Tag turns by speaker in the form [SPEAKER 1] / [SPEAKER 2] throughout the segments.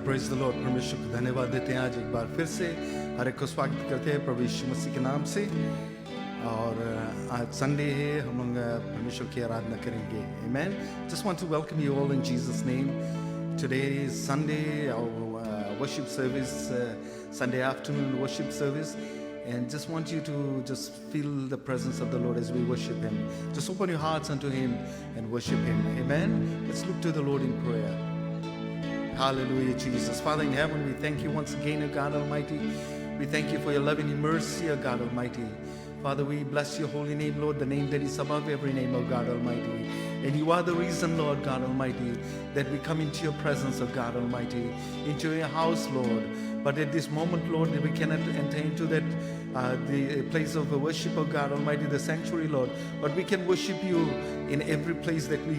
[SPEAKER 1] Praise the Lord. परमेश्वर को धन्यवाद देते हैं आज एक बार फिर से हर एक को स्वागत करते हैं प्रभु यीशु मसीह के नाम से। और आज संडे है, हम लोग परमेश्वर की आराधना करेंगे। Amen. Just want to welcome you all in Jesus' name. Today is Sunday, our worship service, Sunday afternoon worship service, and just want you to just feel the presence of the Lord as we worship Him. Just open your hearts unto Him and worship Him. Amen. Let's look to the Lord in prayer. Hallelujah, Jesus. Father in heaven, we thank you once again, O God Almighty. We thank you for your loving mercy, O God Almighty. Father, we bless your holy name, Lord, the name that is above every name, O God Almighty. And you are the reason, Lord God Almighty, that we come into your presence, O God Almighty, into your house, Lord. But at this moment, Lord, we cannot enter into that the place of worship, O God Almighty, the sanctuary, Lord. But we can worship you in every place that we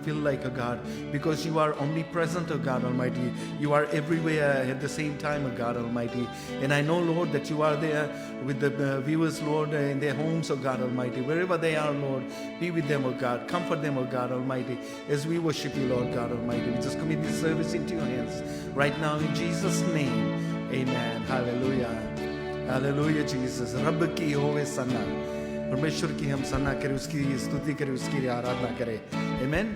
[SPEAKER 1] feel like, O God, because you are omnipresent, O God Almighty. You are everywhere at the same time, O God Almighty. And I know, Lord, that you are there with the viewers, Lord, in their homes, O God Almighty. Wherever they are, Lord, be with them, O God. Comfort them, O God Almighty, as we worship you, Lord God Almighty. We just commit this service into your hands right now in Jesus' name. Amen. Hallelujah. Hallelujah, Jesus. रब की होवे सना, परमेश्वर की हम सना करें, उसकी स्तुति करें, उसकी आराधना करें। Amen.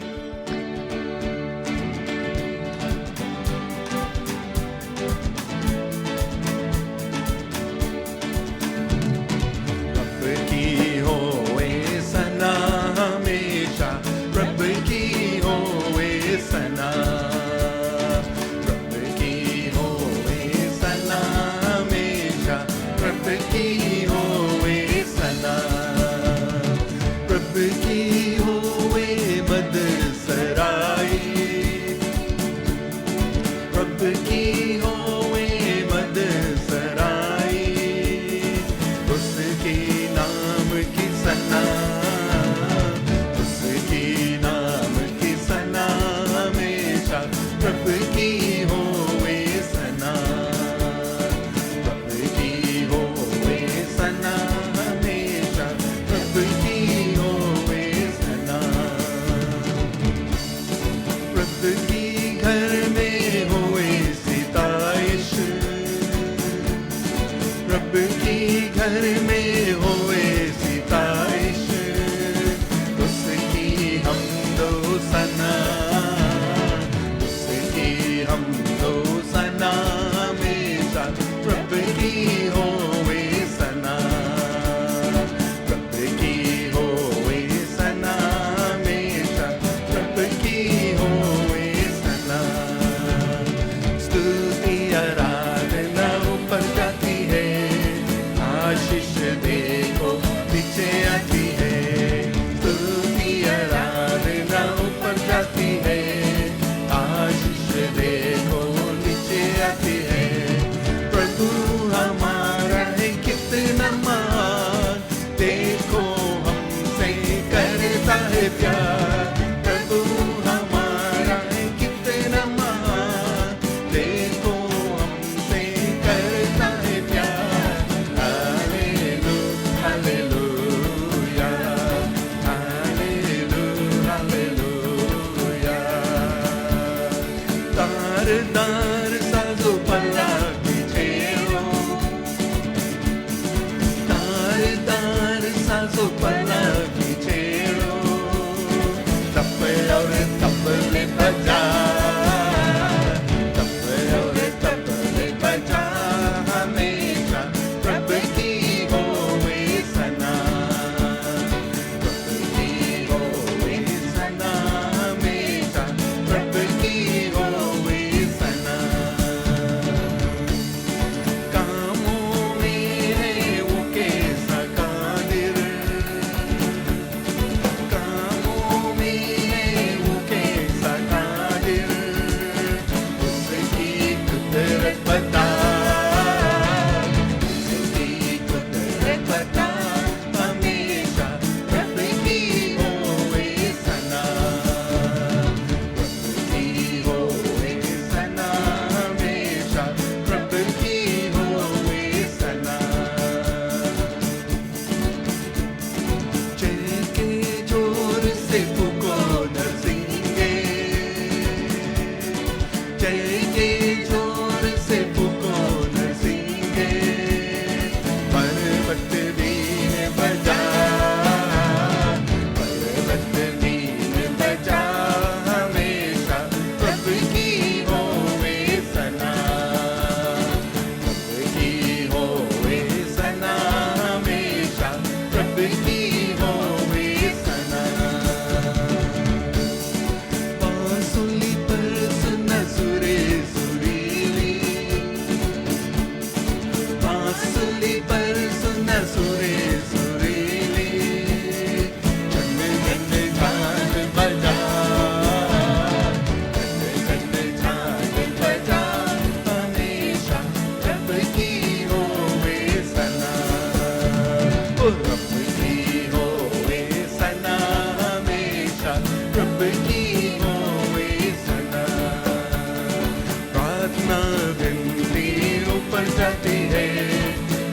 [SPEAKER 2] प्रभु हमारा
[SPEAKER 1] बांसुरी पर सुना सुरे सुरीली झन झन झांझ बजा झन झन झांझ बजा हमेशा रब की होवे सना ओ रब की होवे सना हमेशा रब की होवे सना प्रार्थना विनती ऊपर जाती है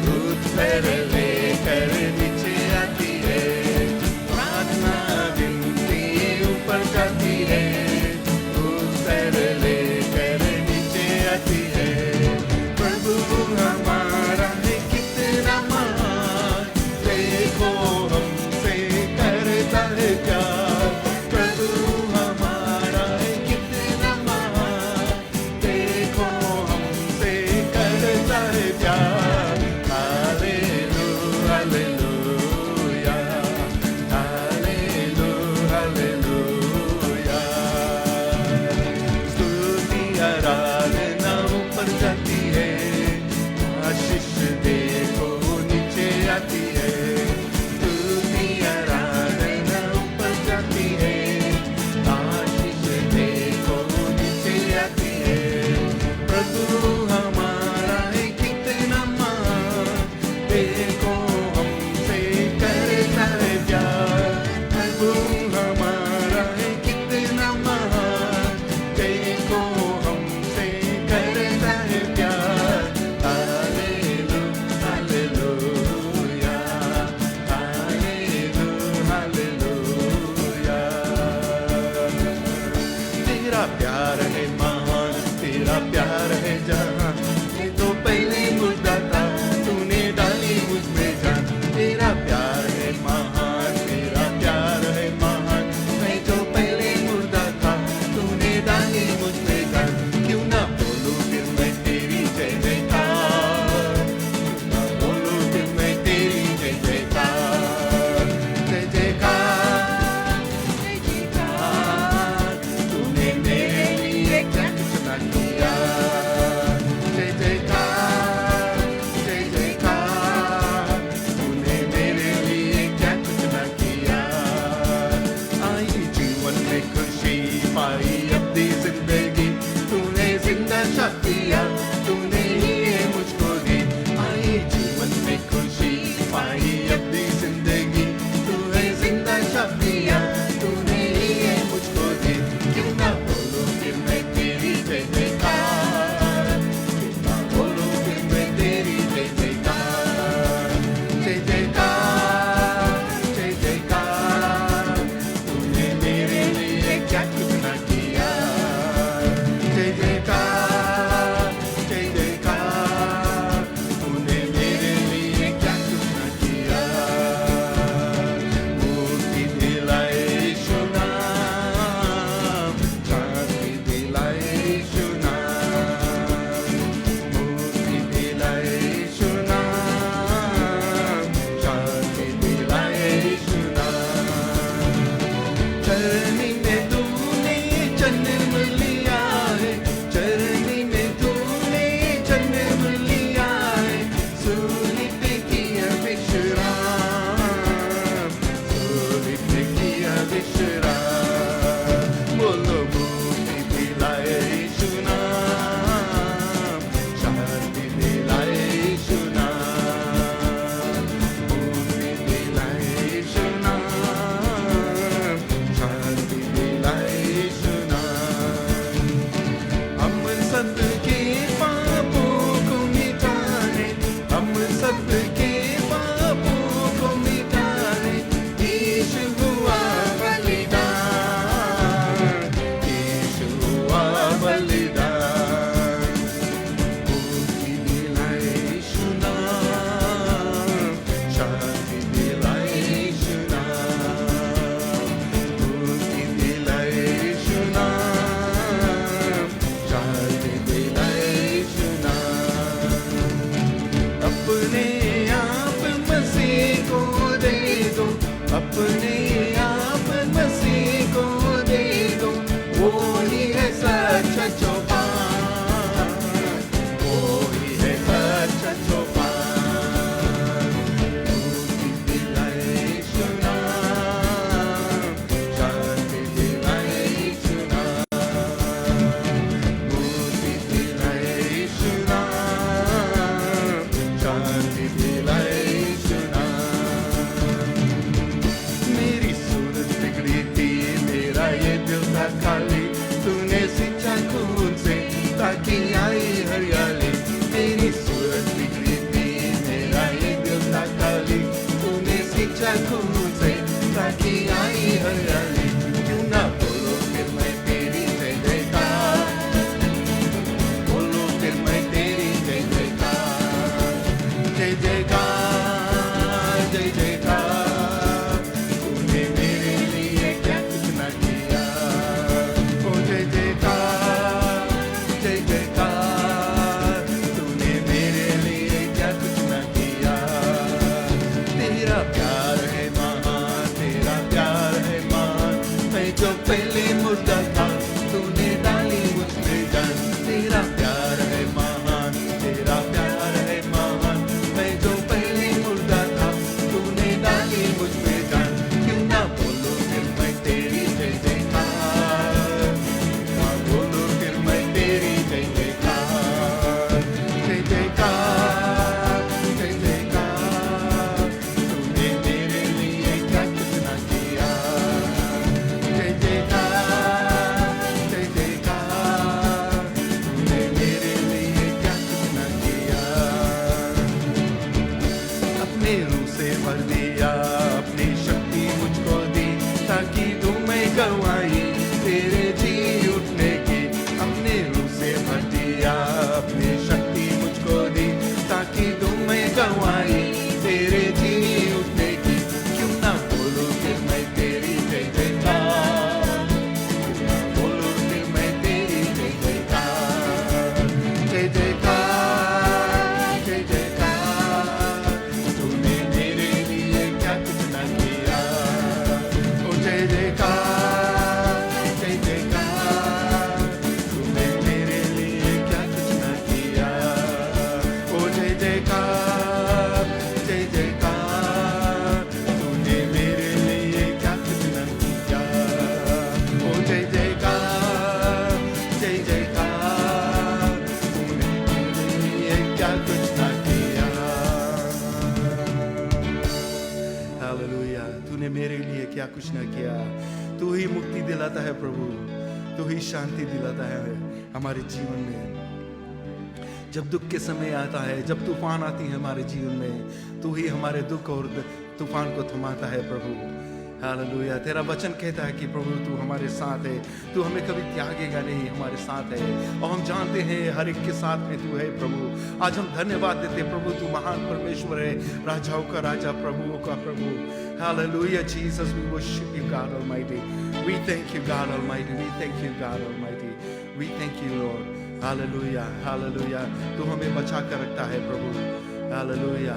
[SPEAKER 1] दूध पैर लेकर नीचे आती है प्रार्थना विनती ऊपर जाती है दूध पैर लेकर नीचे आती है प्रभु हमारा है कितना महान देखो हमसे करता है प्यार प्रभु हमारा है कितना महान देखो हमसे करता है प्यार हालेलुया हालेलुया हालेलुया स्तुति आराधना ऊपर जाती है आशीष देखो नीचे आती है स्तुति आराधना ऊपर जाती है आशीष देखो नीचे आती है प्रभु हमारा है कितना महान देखो हमसे करता है प्यार प्रभु हमारा है कितना महान देखो हमसे करता है प्यार हालेलुया हालेलुया हालेलुया तेरा प्यार है महान तेरा प्यार है जहां ये तो पहले मुझदा था तूने डाली मुझ में जान तेरा प्यार है महान तेरा प्यार है महान मैं जो पहले मुर्दा था तूने डाली मुझ में जान क्यों ना बोलूं फिर मैं तेरी जय जयकार क्यों ना बोलूं फिर मैं तेरी जय जयकार जय जयकार जय जयकार तूने मेरे लिए क्या कुछ ना किया जय जयकार जय जयकार तूने मेरे लिए क्या कुछ ना किया आई जीवन में खुशी पाई अपनी जिंदगी तूने जिंदा किया तूने ही ये मुझको दी आई जीवन में खुशी पाई अपनी जिंदगी तूने जिंदा किया तूने ही ये मुझको दी क्यों ना बोलूं फिर मैं तेरी जय जयकार क्यों ना बोलूं फिर मैं तेरी जय जयकार जय जयकार जय जयकार तूने मेरे लिए क्या कुछ ना किया जय जयकार जय जयकार तूने मेरे लिए क्या कुछ ना किया मुक्ति दिलाए सुनाम शांति दिलाए सुनाम मुक्ति दिलाए सुनाम शांति दिलाए सुनाम चरनी में तूने जन्म लिया है चरनी में तूने जन्म लिया है सूली पे किया विश्राम सूली पे किया विश्राम बोलो मुक्ति दिलाए सुनाम शांति दिलाए सुनाम मुक्ति दिलाए सुनाम शांति दिलाए सुनाम हम सबके पापों को मिटाने हम सबके पापों को मिटाने यीशु हुआ बलिदान यीशु हुआ बलिदान मुक्ति दिलाए सुनाम शांति दिलाए सुनाम मुक्ति दिलाए सुनाम शांति दिलाए सुनाम अपने खून से ताकि आई हरियाली, क्यों ना बोलो फिर मैं तेरी जय जयकार, बोलो फिर मैं तेरी जय जयकार, जय जयकार, जय जयकार, तूने मेरे लिए क्या कुछ न किया, ओ जय जयकार, जय जयकार, तूने मेरे लिए क्या कुछ न किया, तेरा प्यार है महान, तेरा प्यार है महान, मैं जो पहले मुर्दा था तूने डाली मुझ पे जान, तेरा प्यार है महान, तेरा प्यार है महान, मैं जो पहले मुर्दा था तूने डाली मुझ पे जान, क्यों ना बोलो फिर मैं तेरी जय जयकार, ना बोलो फिर मैं तेरी जय जयकार, जय जयकार, जय जयकार, तूने मेरे लिए क्या कुछ ना किया, जय जयकार, जय जयकार, तूने मेरे लिए क्या कुछ ना किया, अपने रूह से भर दिया, अपनी शक्ति मुझको दी, ताकि दूं मैं गवाही तेरे जी उठने की, अपने रूह से भर दिया, अपनी शक्ति मुझको दी, ताकि दूं मैं गवाही तेरे जी उठने की, क्यों ना बोलो फिर मैं तेरी जय जयकार, क्यों ना बोलो फिर मैं तेरी जय जयकार, जय जयकार, जय जयकार, तूने मेरे लिए क्या कुछ न किया, ओ जय जयकार, जय जयकार, तूने मेरे लिए क्या कुछ न किया, ओ जय जयकार, जय जयकार, तूने मेरे लिए क्या कुछ न किया, ओ जय जयकार, जय जयकार, तूने मेरे लिए क्या कुछ न किया, हालेलुया, तूने मेरे लिए क्या कुछ न किया, तू ही मुक्ति दिलाता है प्रभु, तू ही शांति दिलाता है हमारे जीवन में, जब दुख के समय आता है, जब तूफान आती है हमारे जीवन में, तू ही हमारे दुख और तूफान को थमाता है प्रभु, हालेलुया, तेरा वचन कहता है कि प्रभु तू हमारे साथ है, तू हमें कभी त्यागेगा नहीं, हमारे साथ है, और हम जानते हैं हर एक के साथ में तू है प्रभु, आज हम धन्यवाद देते हैं प्रभु, तू महान परमेश्वर है, राजाओं का राजा, प्रभुओं का प्रभु, hallelujah, Jesus, we worship you God almighty, we thank you God almighty, we thank you God almighty, we thank you Lord, hallelujah, hallelujah, तू हमें बचा कर रखता है प्रभु, hallelujah,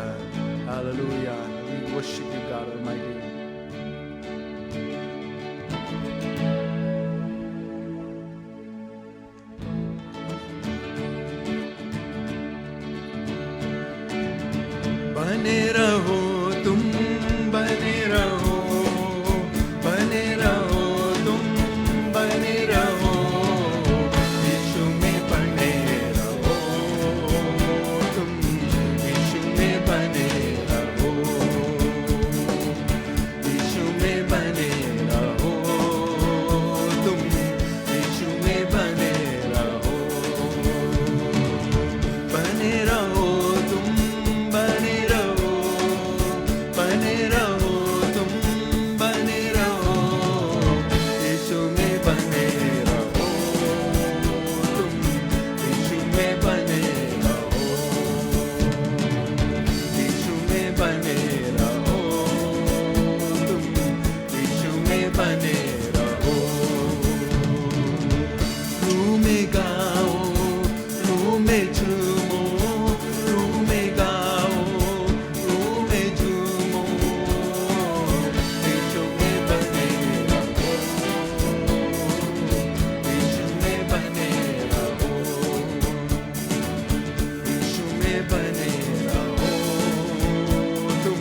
[SPEAKER 1] hallelujah, we worship you God almighty. बने रहो तुम, बने रहो, बने रहो तुम, बने रहो, यीशु में बने रहो तुम, यीशु में बने रहो, यीशु में बने रहो तुम, यीशु में बने रहो, बने रहो तुम, बने रहो, बने रहो तुम, बने रहो, यीशु में बने रहो तुम, यीशु में बने रहो, यीशु में बने रहो तुम, यीशु में बने रहो, रूह में गाओ, रूह में झूमो, रूह में गाओ, रूह में झूमो, यीशु में बने रहो, यीशु में बने रहो, यीशु में बने रहो तुम,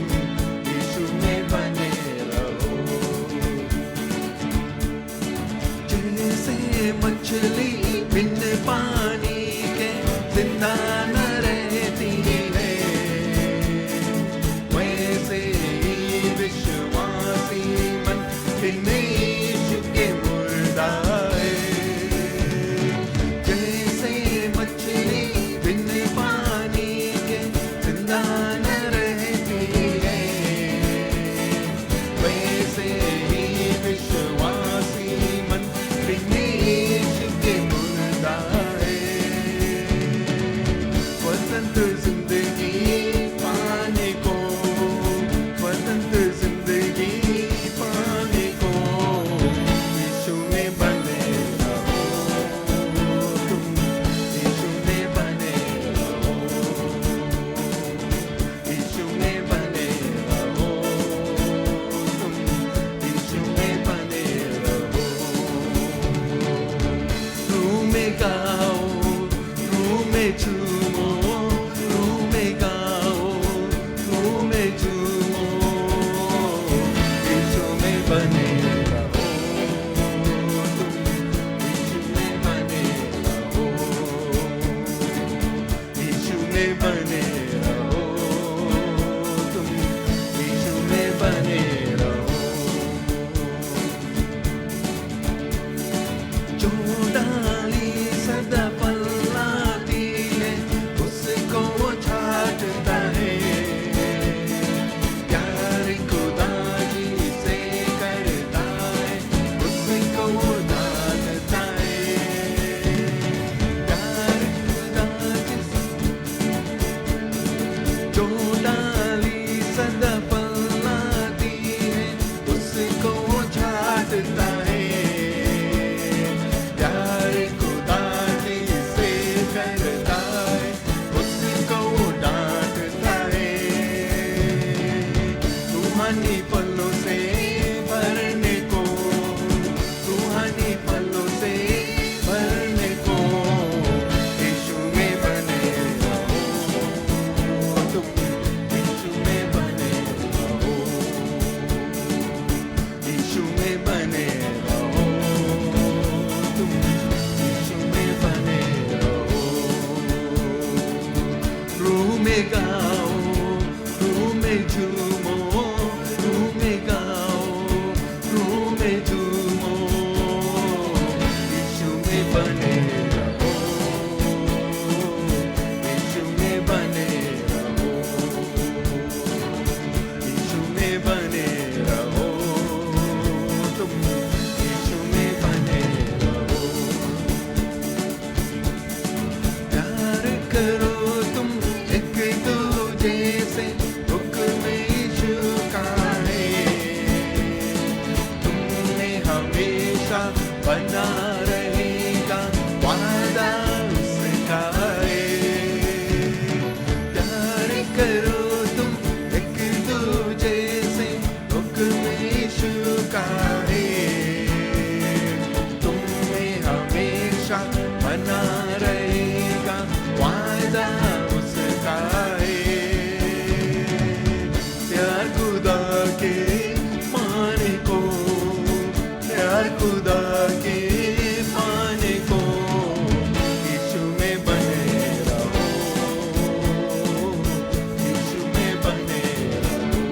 [SPEAKER 1] जो डाली सदा पलती है उसको छाटता है, प्यार खुदा जिसे करता है उसको डांटता है। रूहानी फलों से भरने को, रूहानी फलों से भरने को यीशु में बने रहो तुम, यीशु में बने रहो, यीशु में बने रहो तुम, यीशु में बने रहो। रूह में गाओ, रूह में झूमो, रूह में गाओ, रूह में झूमो, यीशु में बने रहो, यीशु में बने रहो, यीशु में बने रहो तुम, यीशु में बने रहो। प्यार करो तुम एक दूजे से, हुक्म यीशु का है, तुमने हमेशा बना रहेगा वादा उसका है। प्यार करो तुम एक दूजे से, हुक्म यीशु का है, तुम्हें हमेशा बना रहेगा वादा उसका है। प्यार खुदा के पाने को, प्यार खुदा के पाने को यीशु में बने रहो, यीशु में बने रहो,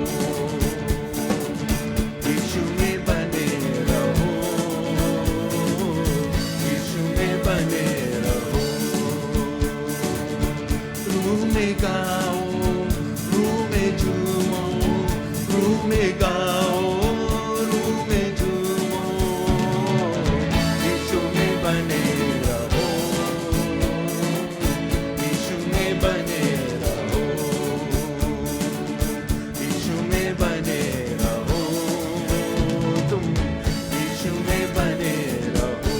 [SPEAKER 1] यीशु में बने रहो, यीशु में बने रहो। रूह में गाओ, रूह में झूमो, रूह में गाओ, रूह में झूमो, यीशु में बने रहो, यीशु में बने रहो, यीशु में बने रहो तुम, यीशु में बने रहो,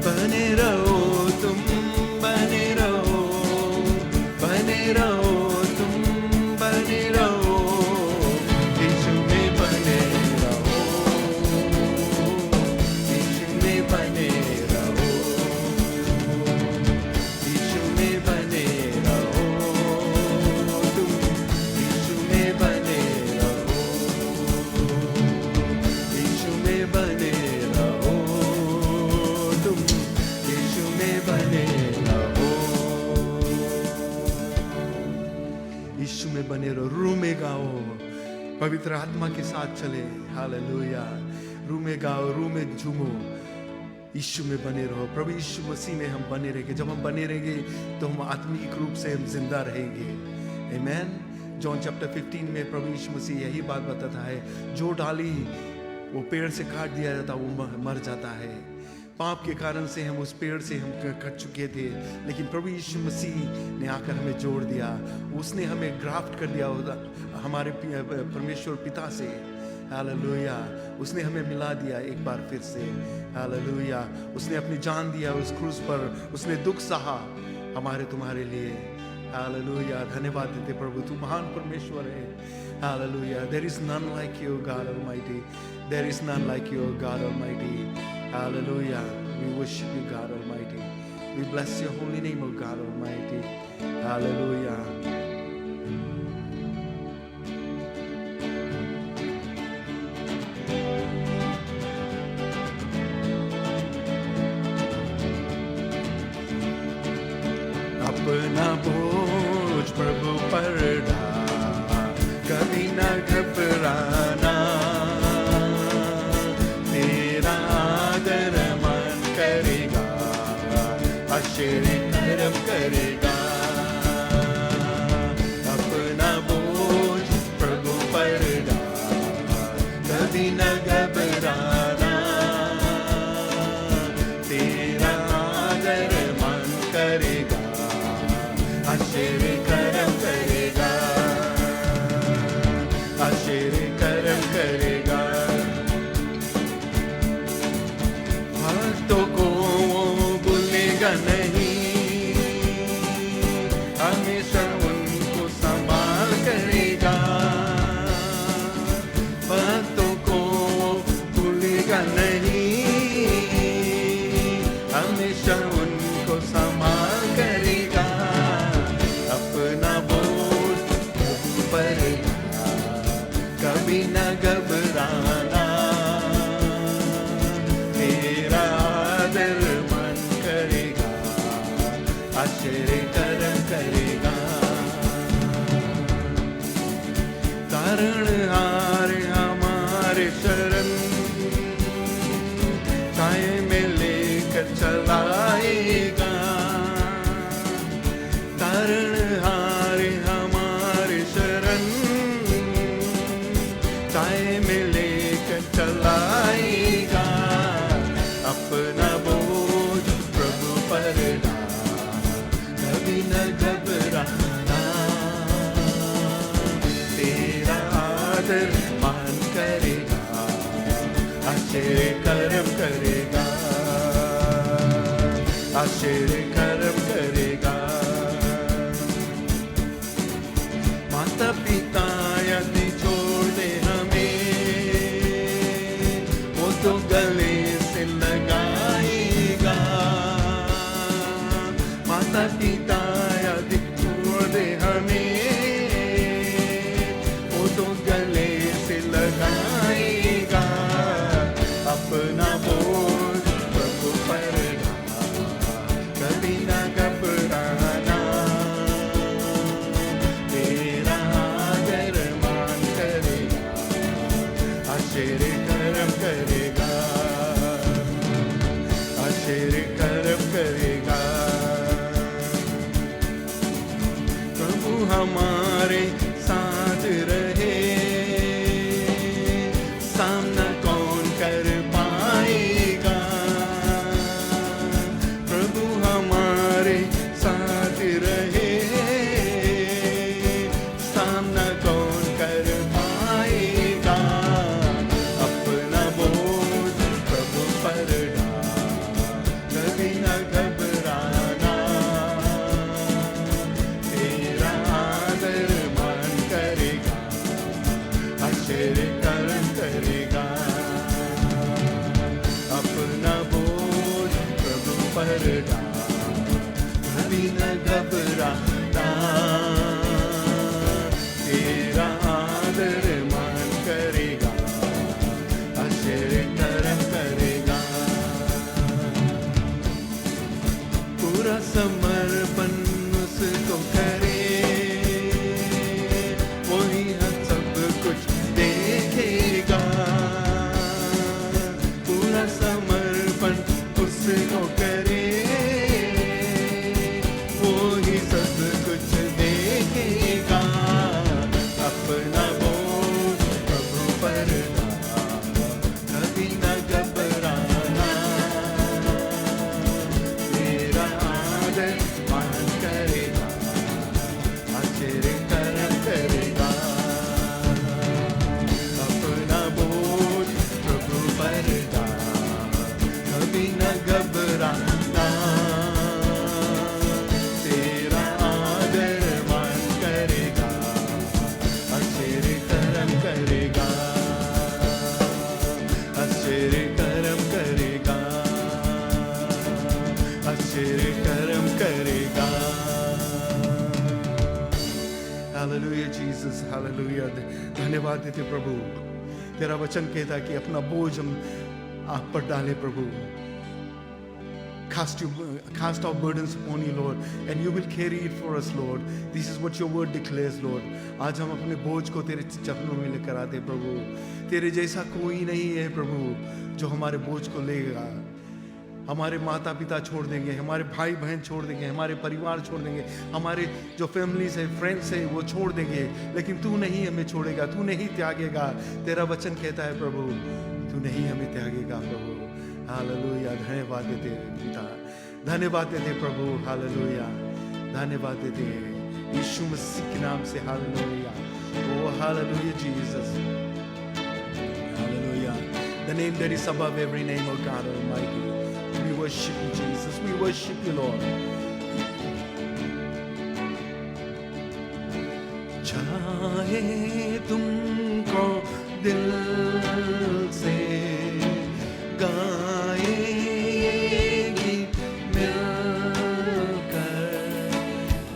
[SPEAKER 1] बने रहो तुम, बने रहो, बने रहो तुम, बने रहो, यीशु में बने रहो, यीशु में बने रहो, यीशु में बने रहो तुम, यीशु में बने रहो, यीशु में बने रहो तुम, यीशु में बने रहो, यीशु में बने रहो। रूह में गाओ, पवित्र आत्मा के साथ चले, हालेलुया। रूह में गाओ, रूह में झूमो, यीशु में बने रहो। प्रभु यीशु मसीह में हम बने रहेंगे। जब हम बने रहेंगे तो हम आत्मिक रूप से हम जिंदा रहेंगे। आमीन। जॉन चैप्टर 15 में प्रभु यीशु मसीह यही बात बताता है, जो डाली वो पेड़ से काट दिया जाता वो मर जाता है। पाप के कारण से हम उस पेड़ से हम कट चुके थे, लेकिन प्रभु यीशु मसीह ने आकर हमें जोड़ दिया। उसने हमें ग्राफ्ट कर दिया होता हमारे परमेश्वर पिता से। हालेलुया। उसने हमें मिला दिया एक बार फिर से। हालेलुया। उसने अपनी जान दिया उस क्रूस पर, उसने दुख सहा हमारे तुम्हारे लिए। हालेलुया। धन्यवाद देते प्रभु, तू महान परमेश्वर है। Hallelujah. There is none like you, God Almighty. There is none like you, God Almighty. Hallelujah. We worship you, God Almighty. We bless your holy name, O God Almighty. Hallelujah. अपना बोझ प्रभु पर डाल, कभी न घबराना। तेरा आदर मान करेगा, आश्चर्य कर्म करेगा। अपना बोझ प्रभु पर डाल, कभी न घबराना। तेरा आदर मान करेगा, आश्चर्य कभी न घबराना, तेरा आदर मान करेगा, आश्चर्य कर्म करेगा। तारणहार हमारे शरण, छाए में लेकर चलाएगा। तारणहार हमारे शरण, छाए में लेकर चलाएगा। अपना बोझ प्रभु पर डाल, कभी न घबराना, तेरा आदर मान करेगा, आश्चर्य कर्म करेगा, आश्चर्य कर्म करेगा। माता पिता यदि छोड़ दे हमें, वो तो गले से लगाएगा। माता पिता यदि छोड़ दे हमें, वो तो गले से लगाएगा। अपना बोझ प्रभु पर डाल, कभी न घबराना, तेरा आदर मान करेगा, आश्चर्य कर्म करेगा, आश्चर्य कर्म करेगा। प्रभु हमारे साथ रहे, सामना कौन कर पाएगा। प्रभु हमारे साथ रहे, सामना कौन कर पाएगा। अपना बोझ प्रभु पर डाल, कभी न घबराना, तेरा आदर मान करेगा, आश्चर्य कर्म करेगा। अपना बोझ प्रभु पर डाल, कभी न घबराना, तेरा आदर मान करेगा, आश्चर्य कर्म करेगा। पूरा समर्पण उसको करे, वही हम सब कुछ देखेगा। पूरा समर्पण उसको करे, वो ही सब कुछ देखेगा। अपना बोझ प्रभु पर डाल, कभी न घबराना, तेरा आदर मान करेगा, आश्चर्य कर्म करेगा। अपना बोझ प्रभु पर डाल, कभी न घबराना, तेरा आदर मान करेगा, आश्चर्य कर्म करेगा, आश्चर्य कर्म करेगा, आश्चर्य कर्म करेगा। Hallelujah Jesus, hallelujah. धन्यवाद देते प्रभु, तेरा वचन कहता है कि अपना बोझ हम आप पर डालें प्रभु। Cast our burdens upon you, Lord, and you will carry it for us, Lord. This is what your word declares, Lord. आज हम अपने बोझ को तेरे चरणों में लेकर आते हैं प्रभु। तेरे जैसा कोई नहीं है प्रभु जो हमारे बोझ को लेगा। हमारे माता पिता छोड़ देंगे, हमारे भाई बहन छोड़ देंगे, हमारे परिवार छोड़ देंगे, हमारे जो फैमिलीज है, फ्रेंड्स है, वो छोड़ देंगे, लेकिन तू नहीं हमें छोड़ेगा, तू नहीं त्यागेगा। तेरा वचन कहता है प्रभु, तू नहीं हमें त्यागेगा प्रभु। हालेलुया। धन्यवाद देते पिता, धन्यवाद देते प्रभु। हालेलुया, धन्यवाद देते यीशु मसीह के नाम से। Hallelujah, oh hallelujah Jesus, hallelujah. The name that is above every name, O God Almighty. We worship you, Jesus. We worship you, Lord. चाहे तुमको दिल से गाएगी मिलकर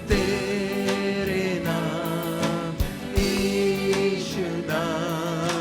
[SPEAKER 1] तेरे नाम, यीशु नाम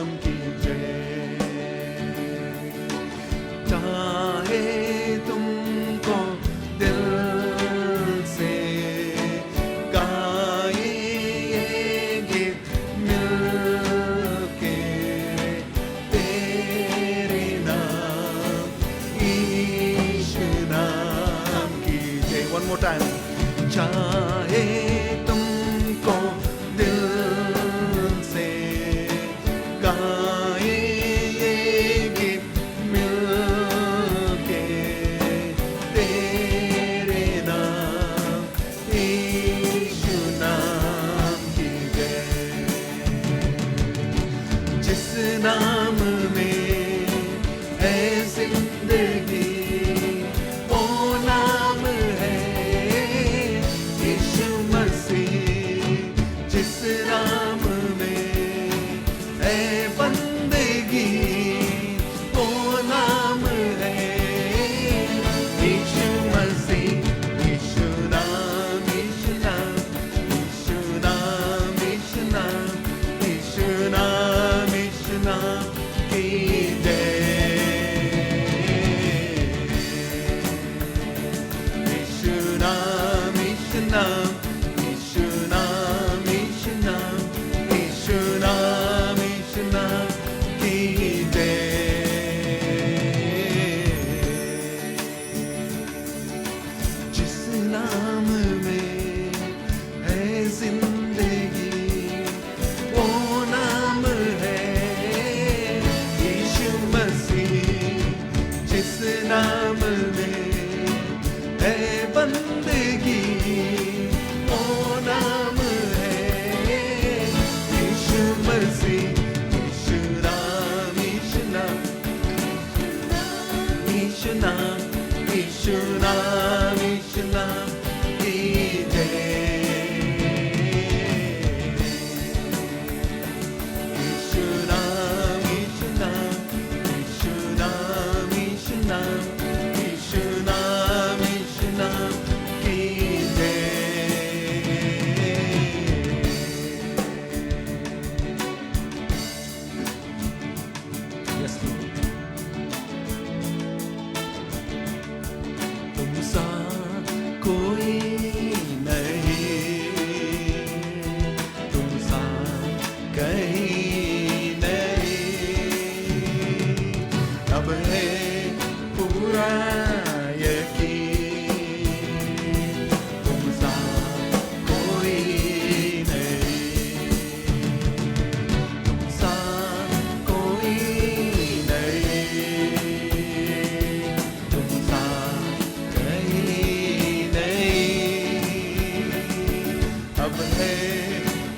[SPEAKER 1] अब है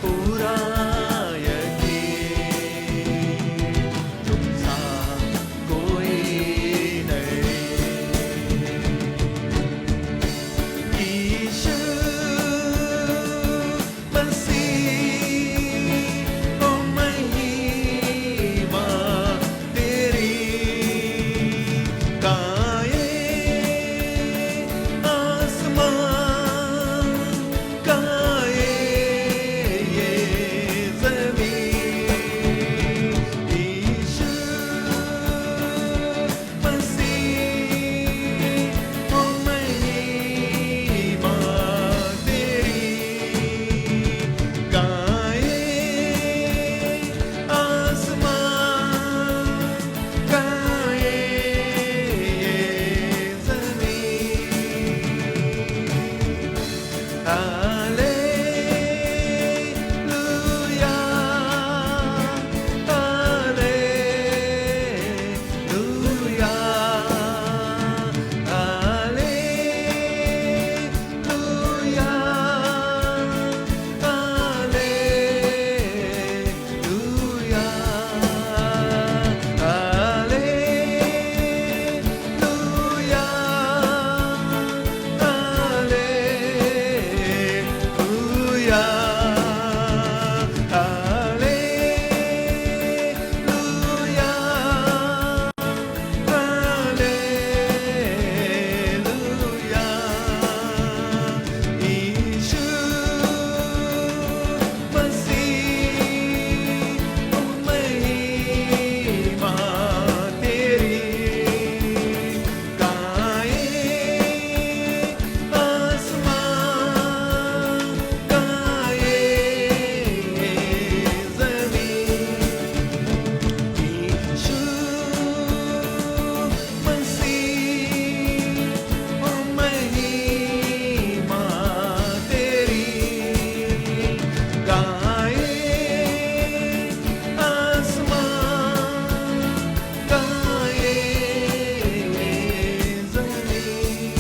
[SPEAKER 1] पूरा यकीन, तुमसा कोई नहीं। यीशु मसीह ओ महिमा तेरी, गाए आसमान, गाए ये ज़मीन। यीशु मसीह ओ महिमा तेरी, गाए आसमान, गाए ये ज़मीन। Hallelujah, hallelujah, hallelujah, hallelujah, hallelujah, hallelujah, hallelujah, hallelujah. यीशु मसीह ओ महिमा तेरी, गाए आसमान, गाए ज़मीन। यीशु मसीह ओ महिमा तेरी, गाए आसमान, गाए ज़मीन।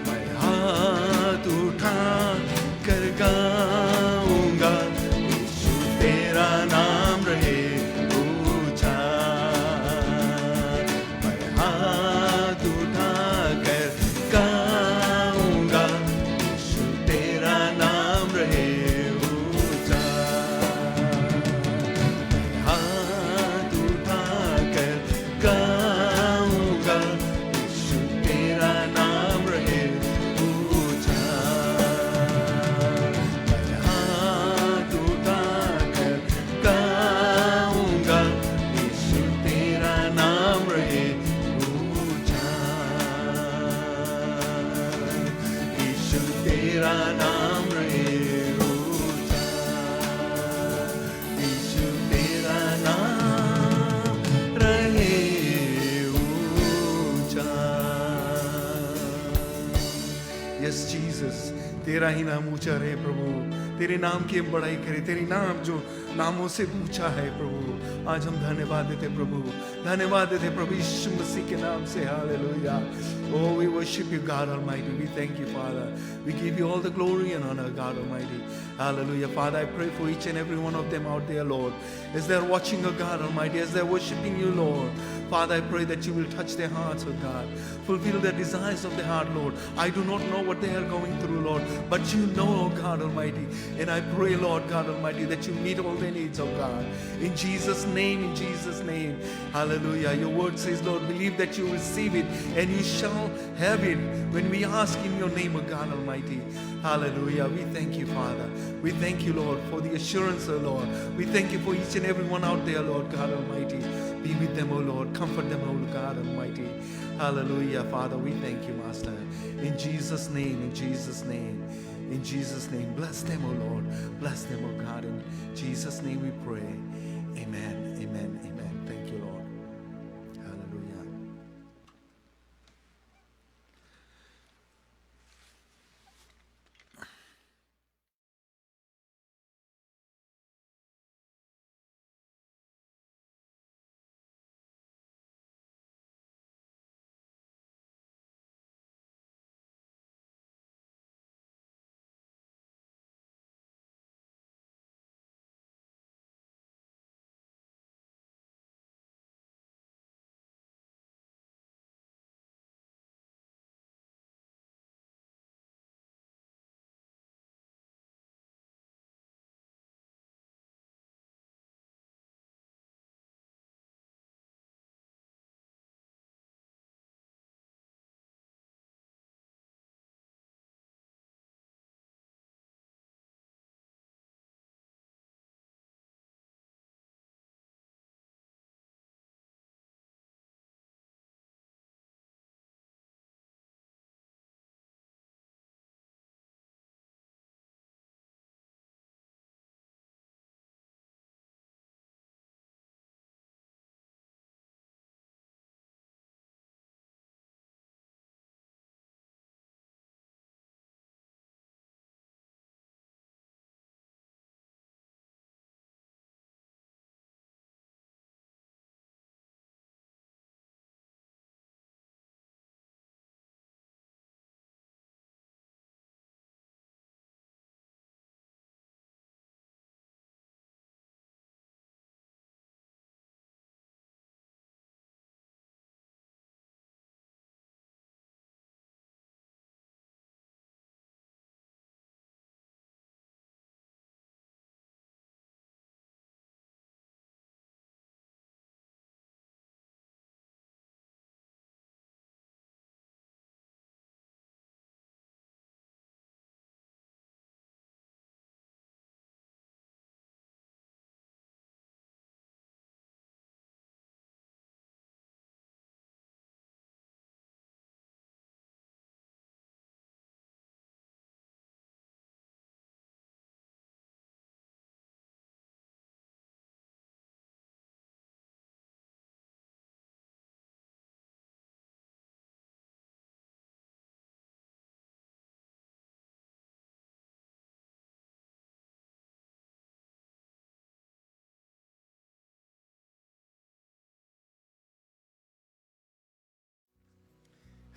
[SPEAKER 1] मैं हाथ उठा कर गाऊंगा, यीशु तेरा नाम रहे ऊंचा। मैं हाथ उठा कर गाऊंगा, यीशु तेरा नाम रहे ऊंचा। मैं हाथ उठा कर गाऊंगा, यीशु तेरा नाम रहे ऊंचा। मैं हाथ उठा कर गाऊंगा, यीशु तेरा नाम रहे ऊंचा। यीशु तेरा नाम रहे ऊंचा। यीशु तेरा नाम रहे ऊंचा। यस जीसस, तेरा ही नाम ऊंचा रहे प्रभु, तेरे नाम की हम बड़ाई करें, तेरी नाम जो नामों से ऊंचा है प्रभु। आज हम धन्यवाद देते प्रभु, धन्यवाद देते प्रभु यीशु मसीह के नाम से। Hallelujah. Oh, we worship you, God Almighty. We thank you, Father. We give you all the glory and honor, God Almighty. Hallelujah. Father, I pray for each and every one of them out there, Lord, as they're watching, oh God Almighty, as they're worshiping you, Lord. Father, I pray that you will touch their hearts, oh God. Fulfill the desires of their heart, Lord. I do not know what they are going through, Lord, but you know, oh God Almighty. And I pray, Lord God Almighty, that you meet all their needs, oh God. In Jesus' name, in Jesus' name. Hallelujah. Your word says, Lord, believe that you receive it and you shall have it when we ask in your name, oh God Almighty. Hallelujah. We thank you, Father. We thank you, Lord, for the assurance, oh Lord. We thank you for each and every one out there, Lord God Almighty. Be with them, oh Lord. Comfort them, oh God Almighty. Hallelujah. Father, we thank you, Master. In Jesus' name, in Jesus' name. In Jesus' name. Bless them, oh Lord. Bless them, oh God. In Jesus' name we pray. Amen. Amen. Amen. Thank you, Lord. Hallelujah.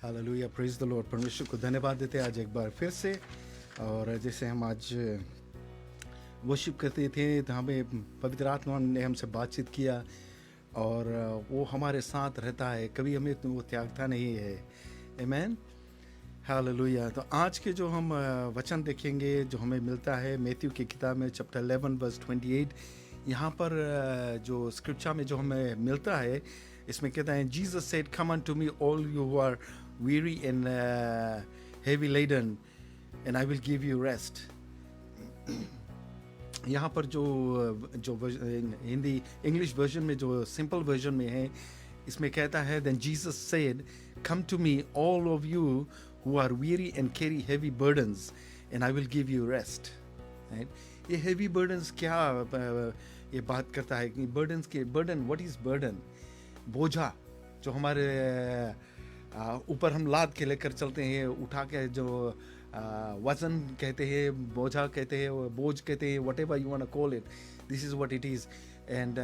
[SPEAKER 1] Hallelujah, praise the Lord. परमेश्वर को धन्यवाद देते हैं आज एक बार फिर से। और जैसे हम आज वर्शिप करते थे तो हमें पवित्र आत्मा ने हमसे बातचीत किया और वो हमारे साथ रहता है, कभी हमें तो वो त्यागता नहीं है। आमीन, हालेलुया। तो आज के जो हम वचन देखेंगे जो हमें मिलता है मैथ्यू की किताब में चैप्टर 11 वर्स 28। यहाँ पर जो स्क्रिप्चर में जो हमें मिलता है इसमें कहता है, Jesus said come unto me all you who are weary and heavy laden and I will give you rest। यहाँ पर जो हिंदी इंग्लिश वर्जन में जो सिंपल वर्जन में है इसमें कहता है, then Jesus said come to me all of you who are weary and carry heavy burdens and I will give you rest। ये heavy burdens क्या ये बात करता है कि burdens के burden, what is burden? बोझा जो हमारे ऊपर हम लाद के लेकर चलते हैं, उठा के जो वजन कहते हैं, बोझा कहते हैं, बोझ कहते हैं, whatever you want to call it, this is what it is. And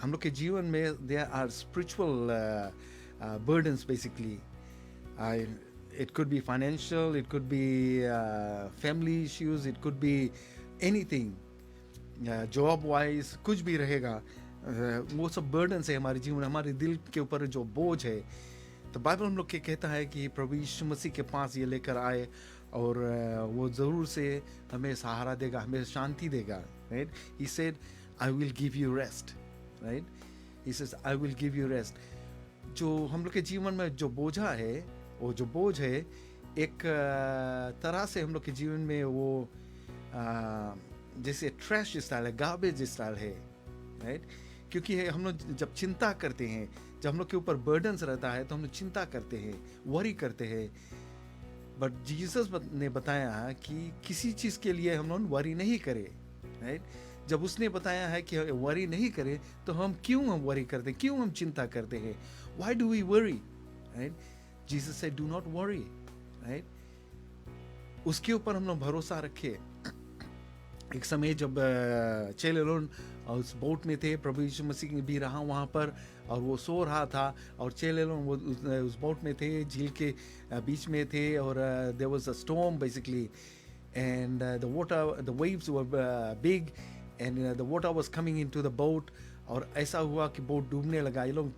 [SPEAKER 1] हम लोग के जीवन में there are spiritual burdens basically. It could be financial, it could be family issues, it could be anything, job wise कुछ भी रहेगा। वो सब बर्डन्स है हमारे जीवन, हमारे दिल के ऊपर जो बोझ है। तो बाइबल हम लोग के कहता है कि प्रभु यीशु मसीह के पास ये लेकर आए और वो ज़रूर से हमें सहारा देगा, हमें शांति देगा। Right, he said I will give you rest. Right, he said I will give you rest. जो हम लोग के जीवन में जो बोझा है, वो जो बोझ है एक तरह से हम लोग के जीवन में वो जैसे ट्रैश स्टाइल है, गार्बेज स्टाइल है। राइट, क्योंकि हम लोग जब चिंता करते हैं, जब हम लोग के ऊपर बर्डन्स रहता है तो हम लोग चिंता करते हैं, वरी करते हैं। बट जीसस ने बताया कि किसी चीज़ के लिए हम लोग वरी नहीं करें। राइट, जब उसने बताया है कि वरी नहीं करें तो हम वरी करते हैं, क्यों हम चिंता करते हैं? Why do we worry? Right, Jesus से डू नॉट वरी। राइट, उसके ऊपर हम लोग भरोसा रखें। एक समय जब चेले लोग उस बोट में थे, प्रभु यीशु मसीह भी रहा वहाँ पर और वो सो रहा था और चेले लोग वो उस बोट में थे, झील के बीच में थे और there was a storm basically and the waves were big and the water was coming into the boat. और ऐसा हुआ कि बोट डूबने लगा। ये लोग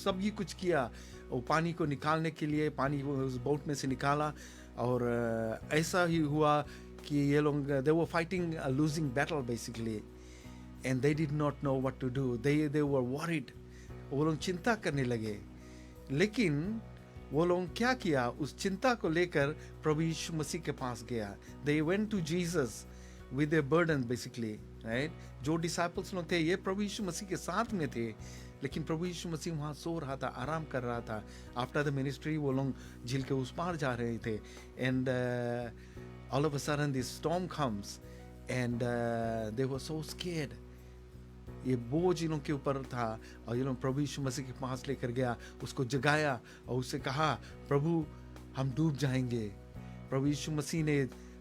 [SPEAKER 1] सब ये कुछ किया और पानी को निकालने के लिए, पानी उस बोट में से निकाला और ऐसा ही हुआ कि ये लोग they were fighting a losing battle basically and they did not know what to do, they were worried। वो लोग चिंता करने लगे। लेकिन वो लोग क्या किया, उस चिंता को लेकर प्रभु यीशु मसीह के पास गया। they went to Jesus with their burden basically, right? जो डिसाइपल्स लोग थे ये प्रभु यीशु मसीह के साथ में थे, लेकिन प्रभु यीशु मसीह वहाँ सो रहा था, आराम कर रहा था। आफ्टर द मिनिस्ट्री वो लोग झील के उस पार जा रहे थे and all of a sudden this storm comes and they were so scared। ये बोझ इन लोग के ऊपर था और ये लोग प्रभु यीशु मसीह के पास लेकर गया, उसको जगाया और उससे कहा, प्रभु हम डूब जाएंगे। प्रभु यीशु मसीह ने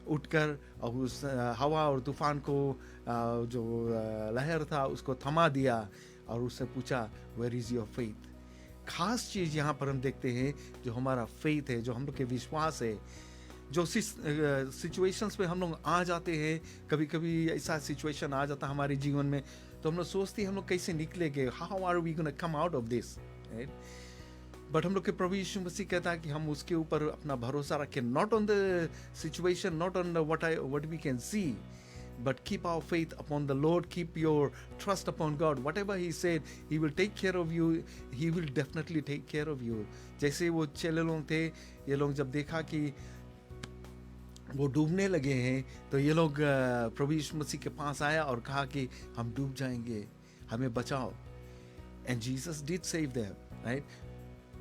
[SPEAKER 1] उठकर और उस हवा और तूफान को जो लहर था उसको थमा दिया और उससे पूछा, वेयर इज़ योर फेथ? खास चीज़ यहाँ पर हम देखते हैं जो हमारा फेथ है, जो हम लोग के विश्वास है। जो सिचुएशंस पे हम लोग आ जाते हैं, कभी कभी ऐसा सिचुएशन आ जाता है हमारे जीवन में तो हम लोग सोचते हैं हम लोग कैसे निकलेंगे, how are we gonna come out of this. Right, but हम लोग के प्रभु यीशु मसीह कहता है कि हम उसके ऊपर अपना भरोसा रखें, not on the situation, not on what we can see, but keep our faith upon the Lord, keep your trust upon God। whatever he said, he will take care of you, he will definitely take care of you। जैसे वो चेले लोग थे, ये लोग जब देखा कि वो डूबने लगे हैं तो ये लोग प्रभु यीशु मसीह के पास आया और कहा कि हम डूब जाएंगे, हमें बचाओ। And Jesus did save them. Right,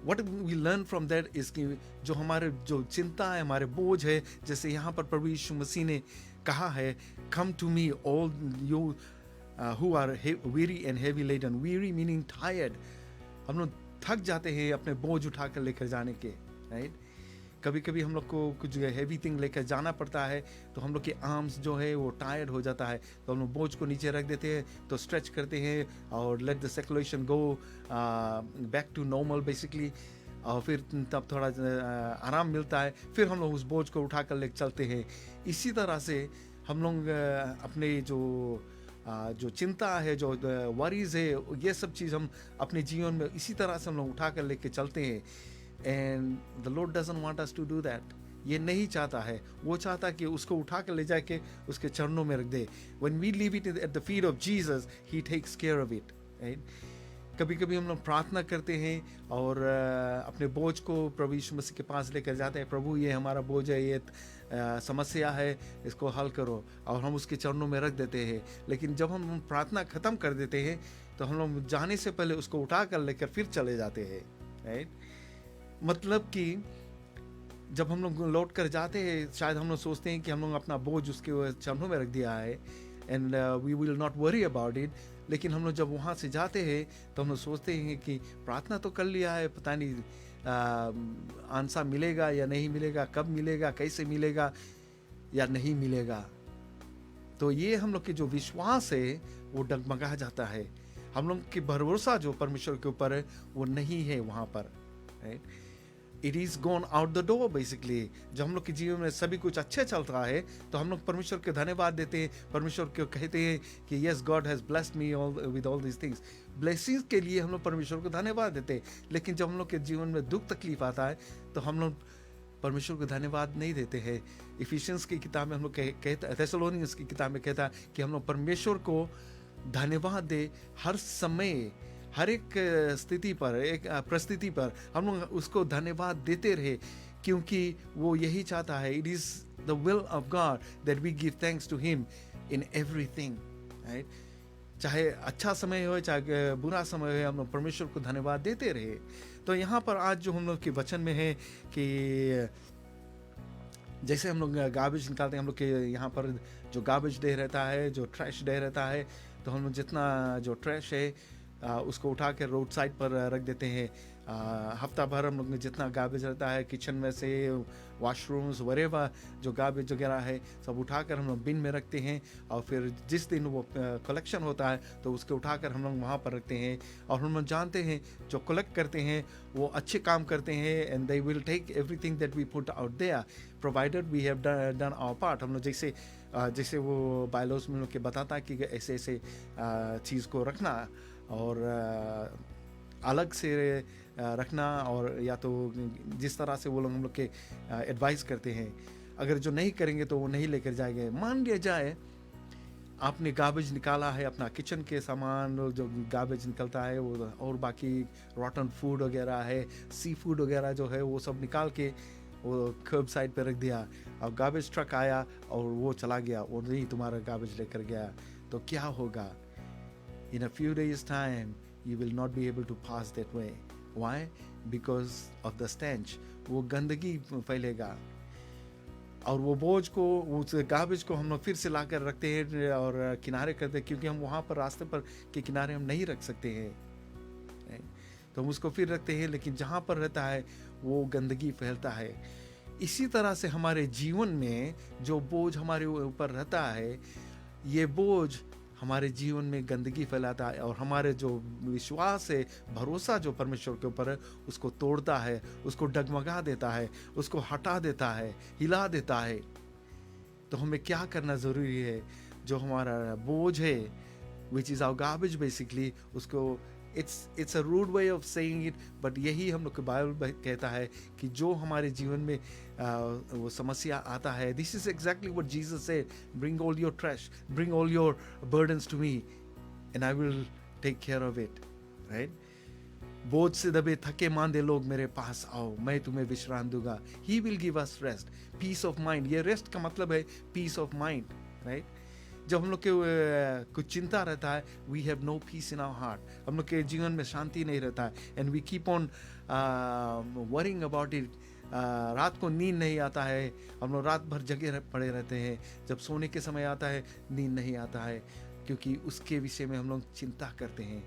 [SPEAKER 1] what we learn from that is कि जो हमारे जो चिंता है, हमारे बोझ है, जैसे यहाँ पर प्रभु यीशु मसीह ने कहा है, come to me all you who are weary and heavy laden। weary meaning tired। हम लोग थक जाते हैं अपने बोझ उठा कर लेकर जाने के। राइट, कभी कभी हम लोग को कुछ हैवी थिंग लेकर जाना पड़ता है तो हम लोग के आर्म्स जो है वो टायर्ड हो जाता है, तो हम लोग बोझ को नीचे रख देते हैं, तो स्ट्रेच करते हैं और let the circulation go back to normal basically. और फिर तब थोड़ा आराम मिलता है, फिर हम लोग उस बोझ को उठा कर ले चलते हैं। इसी तरह से हम लोग अपने जो चिंता है, जो वरीज है, ये सब चीज़ हम अपने जीवन में इसी तरह से हम लोग उठा कर लेके चलते हैं। And the Lord doesn't want us to do that. ये नहीं चाहता है, वो चाहता है कि उसको उठा कर ले जाके उसके चरणों में रख दे। When we leave it at the feet of Jesus, he takes care of it, right. कभी कभी हम लोग प्रार्थना करते हैं और अपने बोझ को प्रभु यीशु मसीह के पास लेकर जाते हैं। प्रभु, ये हमारा बोझ है, ये समस्या है, इसको हल करो, और हम उसके चरणों में रख देते हैं। लेकिन जब हम प्रार्थना ख़त्म कर देते हैं तो हम लोग जाने से पहले उसको उठा कर लेकर फिर चले जाते हैं, राइट। मतलब कि जब हम लोग लौट कर जाते हैं, शायद हम लोग सोचते हैं कि हम लोग अपना बोझ उसके चरणों में रख दिया है, and we will not worry about it. लेकिन हम लोग जब वहाँ से जाते हैं तो हम लोग सोचते हैं कि प्रार्थना तो कर लिया है, पता नहीं आंसर मिलेगा या नहीं मिलेगा, कब मिलेगा, कैसे मिलेगा या नहीं मिलेगा। तो ये हम लोग के जो विश्वास है वो डगमगा जाता है। हम लोग की भरोसा जो परमेश्वर के ऊपर है वो नहीं है वहाँ पर, right. It is gone out the door basically. जब हम लोग के जीवन में सभी कुछ अच्छे चल रहा है तो हम लोग परमेश्वर के धन्यवाद देते हैं, परमेश्वर को कहते हैं कि yes, God has blessed me with all this things. Blessings के लिए हम लोग परमेश्वर को धन्यवाद देते हैं। लेकिन जब हम लोग के जीवन में दुख तकलीफ आता है तो हम लोग परमेश्वर को धन्यवाद नहीं देते हैं। इफिशियंस की किताब में हम लोग कहता, थेसलोनियंस की किताब में कहता है कि हम लोग परमेश्वर को धन्यवाद दे हर समय, हर एक स्थिति पर, एक परिस्थिति पर हम लोग उसको धन्यवाद देते रहे, क्योंकि वो यही चाहता है। It is the will of God that we give thanks to him in everything, right. चाहे अच्छा समय हो चाहे बुरा समय हो, हम लोग परमेश्वर को धन्यवाद देते रहे। तो यहाँ पर आज जो हम लोग के वचन में है कि जैसे हम लोग गार्बेज निकालते हैं, हम लोग के यहाँ पर जो गार्बेज डे रहता है, जो ट्रैश डे रहता है, तो हम लोग जितना जो ट्रैश है उसको उठा के रोड साइड पर रख देते हैं। हफ्ता भर हम लोग में जितना गार्बेज रहता है, किचन में से वॉशरूम्स वरेवर, जो गार्बेज वगैरह है सब उठाकर हम लोग बिन में रखते हैं। और फिर जिस दिन वो कलेक्शन होता है तो उसके उठाकर हम लोग वहाँ पर रखते हैं। और हम लोग जानते हैं जो कलेक्ट करते हैं वो अच्छे काम करते हैं, and they will take everything that we put out there provided we have done our part. हम लोग जैसे वो बायलॉज में लोग के बताता है कि ऐसे ऐसे चीज़ को रखना और अलग से रखना, और या तो जिस तरह से वो लोग हम लोग के एडवाइस करते हैं, अगर जो नहीं करेंगे तो वो नहीं लेकर जाएंगे। मान लिया जाए आपने गार्बेज निकाला है, अपना किचन के सामान जो गार्बेज निकलता है वो, और बाकी रॉटन फूड वगैरह है, सी फूड वगैरह जो है वो सब निकाल के वो कर्ब साइड पे रख दिया। अब गार्बेज ट्रक आया और वो चला गया, वो नहीं तुम्हारा गार्बेज लेकर गया, तो क्या होगा? In a few days time you will not be able to pass that way. Why? Because of the stench. वो गंदगी फैलेगा, और वो बोझ को, उस गार्बेज को हम लोग फिर से लाकर रखते हैं और किनारे करते हैं, क्योंकि हम वहाँ पर रास्ते पर के किनारे हम नहीं रख सकते हैं, तो हम उसको फिर रखते हैं। लेकिन जहाँ पर रहता है वो गंदगी फैलता है। इसी तरह से हमारे जीवन में जो बोझ हमारे ऊपर रहता है, ये बोझ हमारे जीवन में गंदगी फैलाता है, और हमारे जो विश्वास है, भरोसा जो परमेश्वर के ऊपर है, उसको तोड़ता है, उसको डगमगा देता है, उसको हटा देता है, हिला देता है। तो हमें क्या करना ज़रूरी है? जो हमारा बोझ है, which is our garbage basically, उसको it's a rude way of saying it, but यही हम लोग के बाइबल कहता है कि जो हमारे जीवन में वो समस्या आता है, this is exactly what Jesus said, bring all your trash, bring all your burdens to me and I will take care of it, right. बोझ से दबे थके मांदे लोग मेरे पास आओ, मैं तुम्हें विश्राम दूंगा। He will give us rest, peace of mind. ये रेस्ट का मतलब है पीस ऑफ माइंड, राइट। जब हम लोग के कुछ चिंता रहता है, we have no peace in our heart, हम लोग के जीवन में शांति नहीं रहता है, and we keep on worrying about it. रात को नींद नहीं आता है, हम लोग रात भर जगे पड़े रहते हैं। जब सोने के समय आता है नींद नहीं आता है, क्योंकि उसके विषय में हम लोग चिंता करते हैं।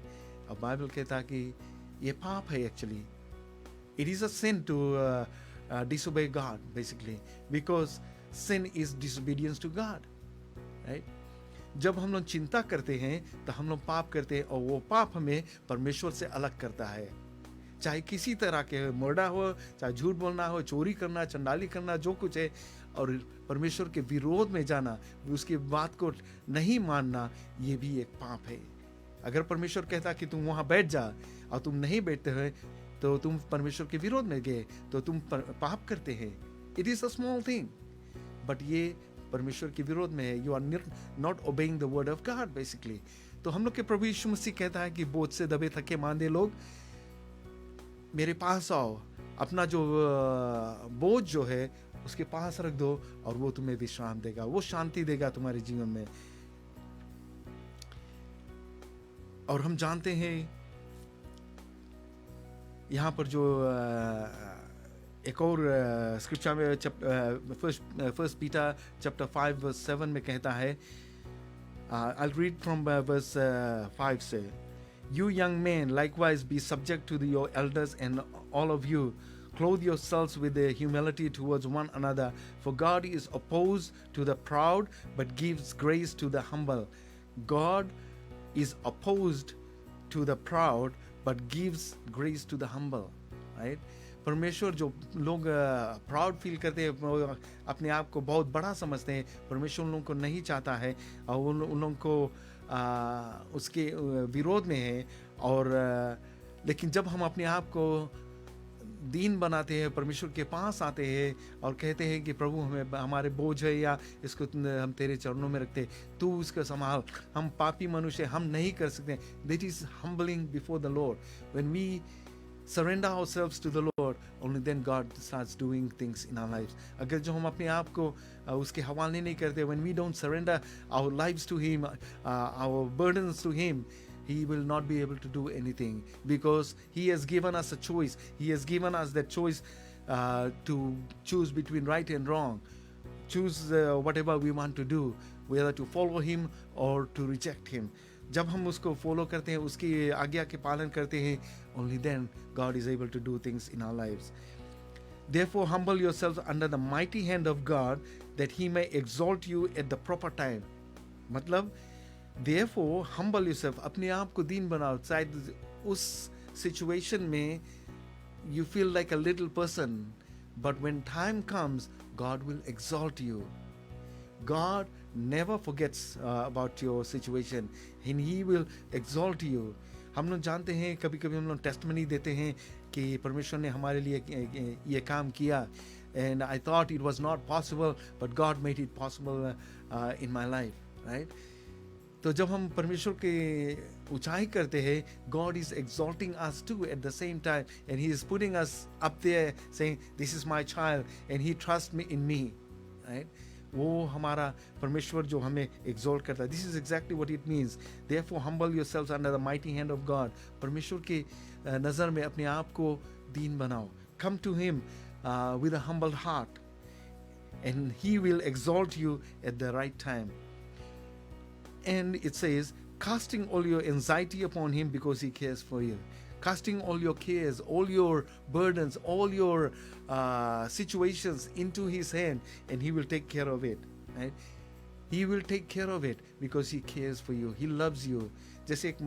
[SPEAKER 1] अब बाइबल कहता है कि ये पाप है actually, it is a sin to disobey God basically, because sin is disobedience to God, right? जब हम लोग चिंता करते हैं तो हम लोग पाप करते हैं, और वो पाप हमें परमेश्वर से अलग करता है। चाहे किसी तरह के मर्डर हो, चाहे झूठ बोलना हो, चोरी करना, चंडाली करना, जो कुछ है, और परमेश्वर के विरोध में जाना, उसकी बात को नहीं मानना, ये भी एक पाप है। अगर परमेश्वर कहता कि तुम वहाँ बैठ जा और तुम नहीं बैठते हो तो तुम परमेश्वर के विरोध में गए, तो तुम पाप करते हैं। It is a small thing, but ये परमेश्वर के विरोध में है। You are not obeying the word of God basically. तो हम लोग के प्रभु यीशु मसीह कहता है कि बोझ से दबे थके मांदे लोग मेरे पास आओ, अपना जो बोझ जो है उसके पास रख दो और वो तुम्हें विश्राम देगा, वो शांति देगा तुम्हारे जीवन में। और हम जानते हैं यहाँ पर जो एक और स्क्रिप्चर में फर्स्ट पीटर चैप्टर 5 वर्स 7 में कहता है, I'll read from verse 5 say, You young men likewise be subject to your elders, and all of you clothe yourselves with the humility towards one another, for God is opposed to the proud but gives grace to the humble. God is opposed to the proud but gives grace to the humble. Right? परमेश्वर जो लोग proud feel करते हैं, अपने आप को बहुत बड़ा समझते हैं, परमेश्वर उन लोगों को नहीं चाहता है और उन लोगों को उसके विरोध में है। और लेकिन जब हम अपने आप को दीन बनाते हैं, परमेश्वर के पास आते हैं और कहते हैं कि प्रभु हमें हमारे बोझ है या इसको हम तेरे चरणों में रखते, तू इसको संभाल, हम पापी मनुष्य, हम नहीं कर सकते। That is humbling before the Lord. When we surrender ourselves to the Lord, only then God starts doing things in our lives. अगर जो हम अपने आप को उसके हवाले नहीं करते, when we don't surrender our lives to Him, our burdens to Him, He will not be able to do anything, because He has given us a choice. He has given us that choice to choose between right and wrong, choose whatever we want to do, whether to follow Him or to reject Him. जब हम उसको follow करते हैं, उसकी आज्ञा के पालन करते हैं, only then God is able to do things in our lives. Therefore humble yourselves under the mighty hand of God, that He may exalt you at the proper time. मतलब therefore humble yourself, अपने आप को दीन बनाओ। शायद उस situation में you feel like a little person, but when time comes, God will exalt you. God never forgets about your situation, and He will exalt you. हम लोग जानते हैं, कभी कभी हम लोग टेस्टमनी देते हैं कि परमेश्वर ने हमारे लिए ये काम किया, and I thought it was not possible, but God made it possible in my life, right? तो जब हम परमेश्वर के ऊंचाई करते हैं, God is exalting us too at the same time, and He is putting us up there saying, this is my child and he trusts me in me, right? वो हमारा परमेश्वर जो हमें exalt करता है। This is exactly what it means. Therefore humble yourselves under the mighty hand of God. परमेश्वर की नज़र में अपने आप को दीन बनाओ। Come to Him with a humble heart, and He will exalt you at the right time. And it says, casting all your anxiety upon Him because He cares for you. Casting all your cares, all your burdens, all your situations into His hand, and He will take care of it. Right? He will take care of it because He cares for you. He loves you. जैसे एक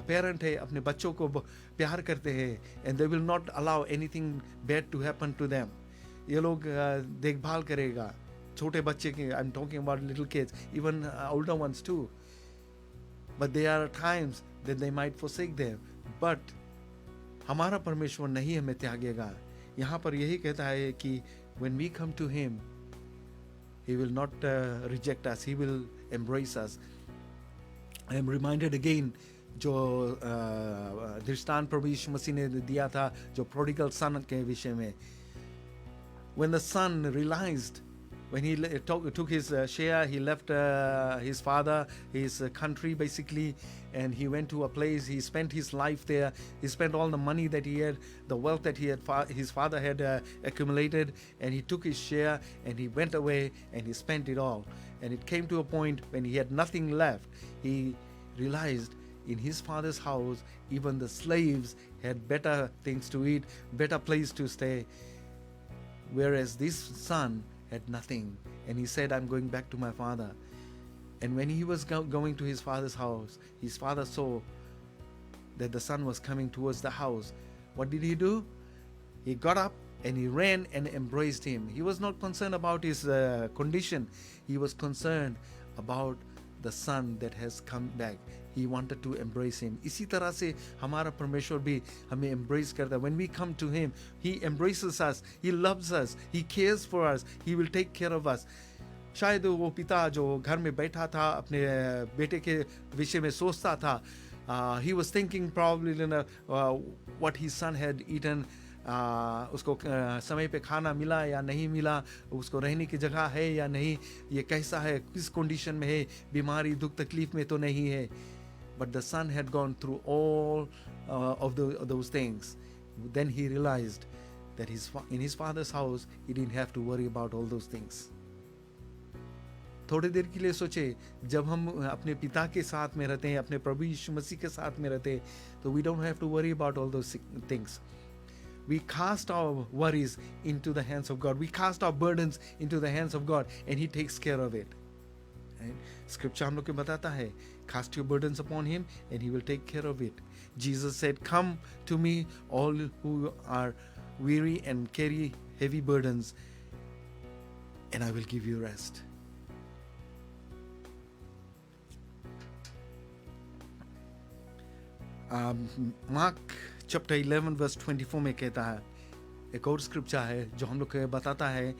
[SPEAKER 1] parent है, अपने बच्चों को प्यार करते हैं, and they will not allow anything bad to happen to them. ये लोग देखभाल करेगा छोटे बच्चे के। I'm talking about little kids, even older ones too. But there are times that they might forsake them. But हमारा परमेश्वर नहीं हमें त्यागेगा। यहाँ पर यही कहता है कि when we come to Him, He will not reject us. He will embrace us. I am reminded again जो दृष्टांत प्रभु यीशु मसीह ने दिया था जो prodigal son के विषय में। When the son realized, when he took his share, he left his father, his country basically, and he went to a place. He spent his life there. He spent all the money that he had, the wealth that his father had accumulated, and he took his share and he went away and he spent it all. And it came to a point when he had nothing left. He realized in his father's house, even the slaves had better things to eat, better place to stay, whereas this son had nothing. And he said, I'm going back to my father. And when he was going to his father's house, his father saw that the son was coming towards the house What did he do? He got up and he ran and embraced him. He was not concerned about his condition. He was concerned about the son that has come back. He wanted to embrace him. इसी तरह से हमारा परमेश्वर भी हमें embrace करता है. When we come to him, he embraces us. He loves us. He cares for us. He will take care of us. शायद वो पिता जो घर में बैठा था अपने बेटे के विषय में सोचता था. He was thinking probably what his son had eaten. उसको समय पे खाना मिला या नहीं मिला, उसको रहने की जगह है या नहीं, ये कैसा है, किस कंडीशन में है, बीमारी दुख तकलीफ में तो नहीं है. But the son had gone through all of those things. Then he realized that in his father's house he didn't have to worry about all those things. थोड़ी देर के लिए सोचे, जब हम अपने पिता के साथ में रहते हैं, अपने प्रभु यीशु मसीह के साथ में रहते हैं, तो we don't have to worry about all those things. We cast our worries into the hands of God. We cast our burdens into the hands of God, and He takes care of it. Right? Scripture हम लोग को बताता है, cast your burdens upon Him, and He will take care of it. Jesus said, "Come to me, all who are weary and carry heavy burdens, and I will give you rest." Mark chapter 11 verse 24 में कहता है, एक और scripture है जो हम लोग को बताता है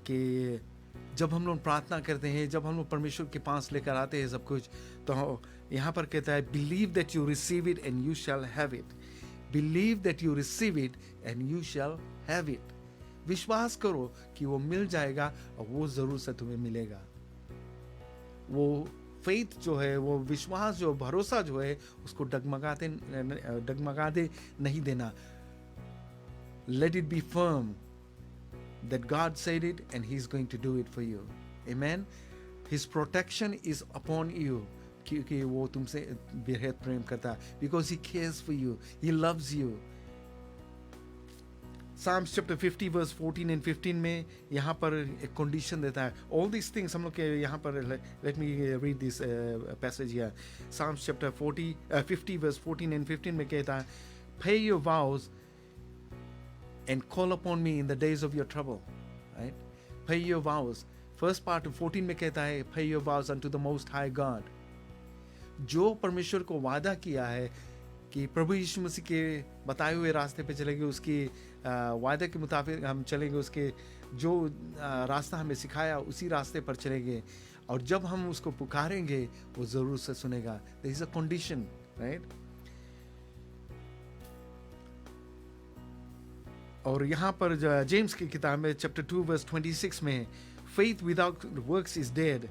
[SPEAKER 1] कि जब हम लोग प्रार्थना करते हैं, जब हम लोग परमेश्वर के पास लेकर आते हैं सब कुछ, तो यहाँ पर कहता है, believe that you receive it and you shall have it. Believe that you receive it and you shall have it. विश्वास करो कि वो मिल जाएगा और वो जरूर से तुम्हें मिलेगा. वो फेथ जो है, वो विश्वास जो, भरोसा जो है, उसको डगमगाते नहीं देना. Let it be firm that God said it and He's going to do it for you. Amen. His protection is upon you, क्योंकि वो तुमसे बेहद प्रेम करता है. Because He cares for you. He loves you. Psalms chapter 50 verse 14 and 15 में यहाँ पर एक condition देता है. All these things हम लोग के यहाँ पर, let me read this passage here. Psalms chapter 50 verse 14 and 15 में कहता है, pay your vows and call upon me in the days of your trouble. Right? Pay your vows. First part of 14 में कहता है, pay your vows unto the most high God. जो परमेश्वर को वादा किया है कि प्रभु यीशु मसीह के बताए हुए रास्ते पे चलेंगे, उसकी वादे के मुताबिक हम चलेंगे, उसके जो रास्ता हमें सिखाया उसी रास्ते पर चलेंगे, और जब हम उसको पुकारेंगे वो ज़रूर से सुनेगा. There is a condition, right? और यहाँ पर जेम्स की किताब में चैप्टर 2 वर्स 26 में, faith without works is dead.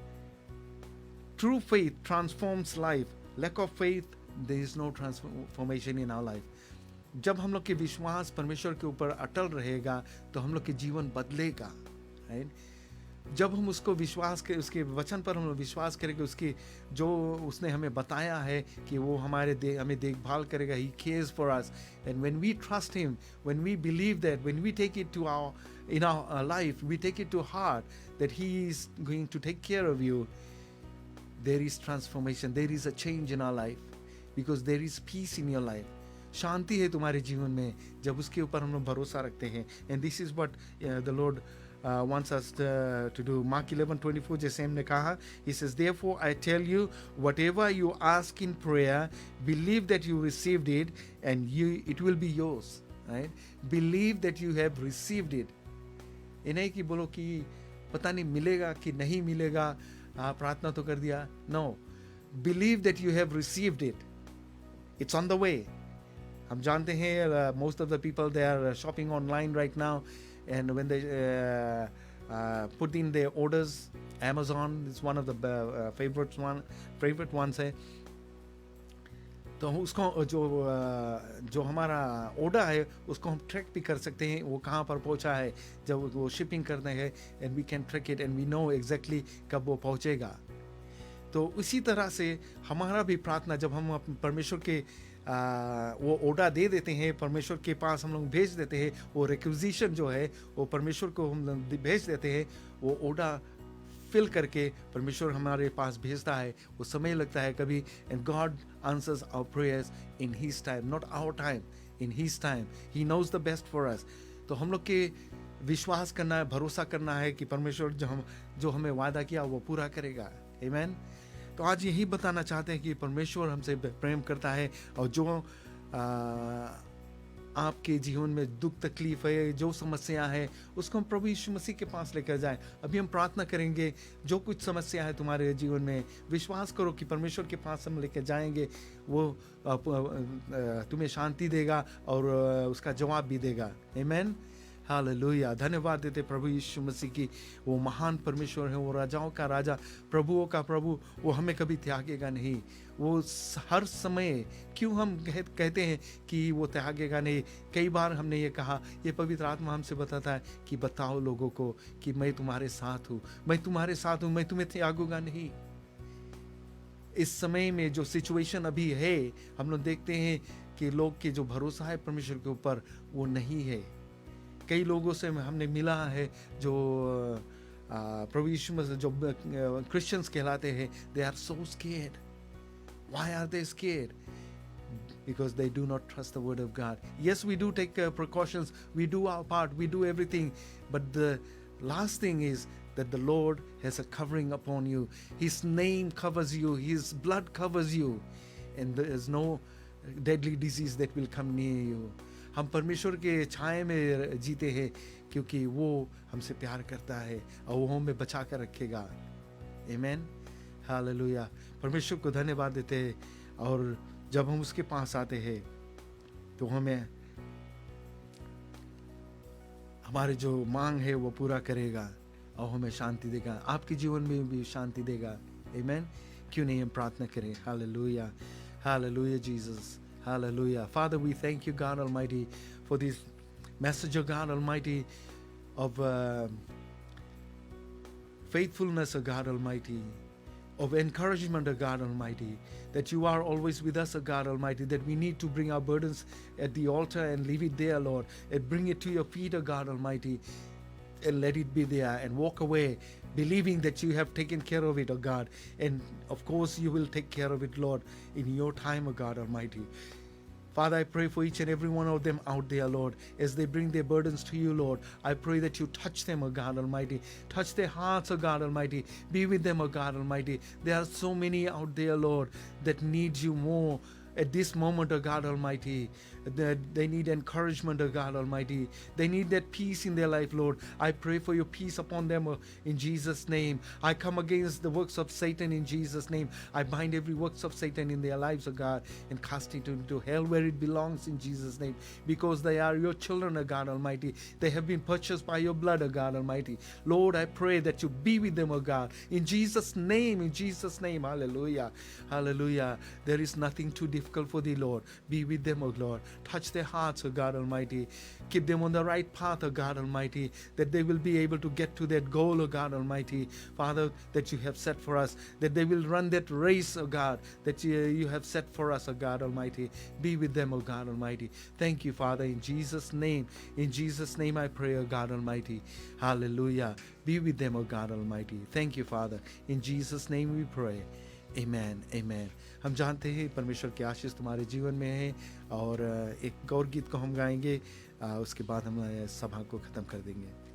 [SPEAKER 1] True faith transforms life. Lack of faith, there is no transformation in our life. जब हम लोग के विश्वास परमेश्वर के ऊपर अटल रहेगा तो हम लोग के जीवन बदलेगा. राइट? जब हम उसको विश्वास के, उसके वचन पर हम लोग विश्वास करेंगे, उसकी जो उसने हमें बताया है कि वो हमें देखभाल करेगा. He cares for us. And when we trust Him, when we believe that, when we take it to in our life, we take it to heart that He is going to take care of you, there is transformation, there is a change in our life, because there is peace in your life. शांति है तुम्हारे जीवन में जब उसके ऊपर हम लोग भरोसा रखते हैं. And this is what the Lord wants us to do. Mark 11:24 जैसे हमने कहा, He says, therefore I tell you, whatever you ask in prayer, believe that you received it and it will be yours. Right? Believe that you have received it. ये नहीं कि बोलो कि पता नहीं मिलेगा कि नहीं मिलेगा, प्रार्थना तो कर दिया. No. Believe that you have received it. It's on the way. हम जानते हैं most of the people, they are shopping online right now, and when they put in their orders, Amazon is one of the favorite ones है. तो उसको जो हमारा order है उसको हम ट्रैक भी कर सकते हैं, वो कहाँ पर पहुँचा है. जब वो शिपिंग करते हैं, and we can track it and we know exactly कब वो पहुँचेगा. तो उसी तरह से हमारा भी प्रार्थना, जब हम परमेश्वर के वो ऑर्डर दे देते हैं, परमेश्वर के पास हम लोग भेज देते हैं, वो रिक्विजिशन जो है वो परमेश्वर को हम लोग भेज देते हैं, वो ऑर्डर फिल करके परमेश्वर हमारे पास भेजता है. वो समय लगता है कभी, and God answers our prayers in his time, not our time. in His time. He knows the best for us. तो हम लोग के विश्वास करना है, भरोसा करना है कि परमेश्वर जो हमें वादा किया वो पूरा करेगा. Amen. तो आज यही बताना चाहते हैं कि परमेश्वर हमसे प्रेम करता है, और जो आपके जीवन में दुख तकलीफ है, जो समस्या है, उसको हम प्रभु यीशु मसीह के पास लेकर जाएं. अभी हम प्रार्थना करेंगे. जो कुछ समस्या है तुम्हारे जीवन में, विश्वास करो कि परमेश्वर के पास हम लेकर जाएंगे. वो तुम्हें शांति देगा और उसका जवाब भी देगा. आमीन. हालेलुया. धन्यवाद देते प्रभु यीशु मसीह की. वो महान परमेश्वर है, वो राजाओं का राजा, प्रभुओं का प्रभु. वो हमें कभी त्यागेगा नहीं. वो हर समय, क्यों हम कहते हैं कि वो त्यागेगा नहीं? कई बार हमने ये कहा, ये पवित्र आत्मा हमसे बताता है कि बताओ लोगों को कि मैं तुम्हारे साथ हूँ, मैं तुम्हारे साथ हूँ, मैं तुम्हें त्यागूंगा नहीं. इस समय में जो सिचुएशन अभी है, हम लोग देखते हैं कि लोग के जो भरोसा है परमेश्वर के ऊपर वो नहीं है. कई लोगों से हमने मिला है जो प्रभु यीशु मसीह जो क्रिश्चियंस कहलाते हैं, they are so scared. Why are they scared? Because they do not trust the word of God. Yes, we do take precautions, we do our part, we do everything, but the last thing is that the Lord has a covering upon you. His name covers you, His blood covers you, and there is no deadly disease that will come near you. हम परमेश्वर के छाए में जीते हैं क्योंकि वो हमसे प्यार करता है और वो हमें बचा कर रखेगा. आमीन. हालेलुया. परमेश्वर को धन्यवाद देते हैं. और जब हम उसके पास आते हैं तो हमें हमारे जो मांग है वो पूरा करेगा और हमें शांति देगा. आपके जीवन में भी शांति देगा. आमीन. क्यों नहीं हम प्रार्थना करें? Hallelujah. Hallelujah, Jesus. Hallelujah. Father, we thank you, God Almighty, for this message, of God Almighty, of faithfulness, of God Almighty, of encouragement, of God Almighty, that you are always with us, O God Almighty, that we need to bring our burdens at the altar and leave it there, Lord, and bring it to your feet, O God Almighty, and let it be there and walk away believing that you have taken care of it, O God. And of course you will take care of it, Lord, in your time, O God Almighty. Father, I pray for each and every one of them out there, Lord, as they bring their burdens to you, Lord. I pray that you touch them, O God Almighty. Touch their hearts, O God Almighty. Be with them, O God Almighty. There are so many out there, Lord, that need you more at this moment, O God Almighty. They need encouragement, O God Almighty. They need that peace in their life, Lord. I pray for your peace upon them in Jesus' name. I come against the works of Satan in Jesus' name. I bind every works of Satan in their lives, O God, and cast it into hell where it belongs in Jesus' name. Because they are your children, O God Almighty. They have been purchased by your blood, O God Almighty. Lord, I pray that you be with them, O God. In Jesus' name, in Jesus' name. Hallelujah. Hallelujah. There is nothing too difficult for thee, Lord. Be with them, O Lord. Touch their hearts, O God Almighty. Keep them on the right path, O God Almighty, that they will be able to get to that goal, O God Almighty, Father, that you have set for us, that they will run that race, O God, that you have set for us, O God Almighty. Be with them, O God Almighty. Thank you, Father, in Jesus' name. In Jesus' name I pray, O God Almighty. Hallelujah. Be with them, O God Almighty. Thank you, Father. In Jesus' name we pray. Amen. Amen. हम जानते हैं परमेश्वर की आशीष तुम्हारे जीवन में है, और एक और गीत को हम गाएंगे, उसके बाद हम सभा को ख़त्म कर देंगे.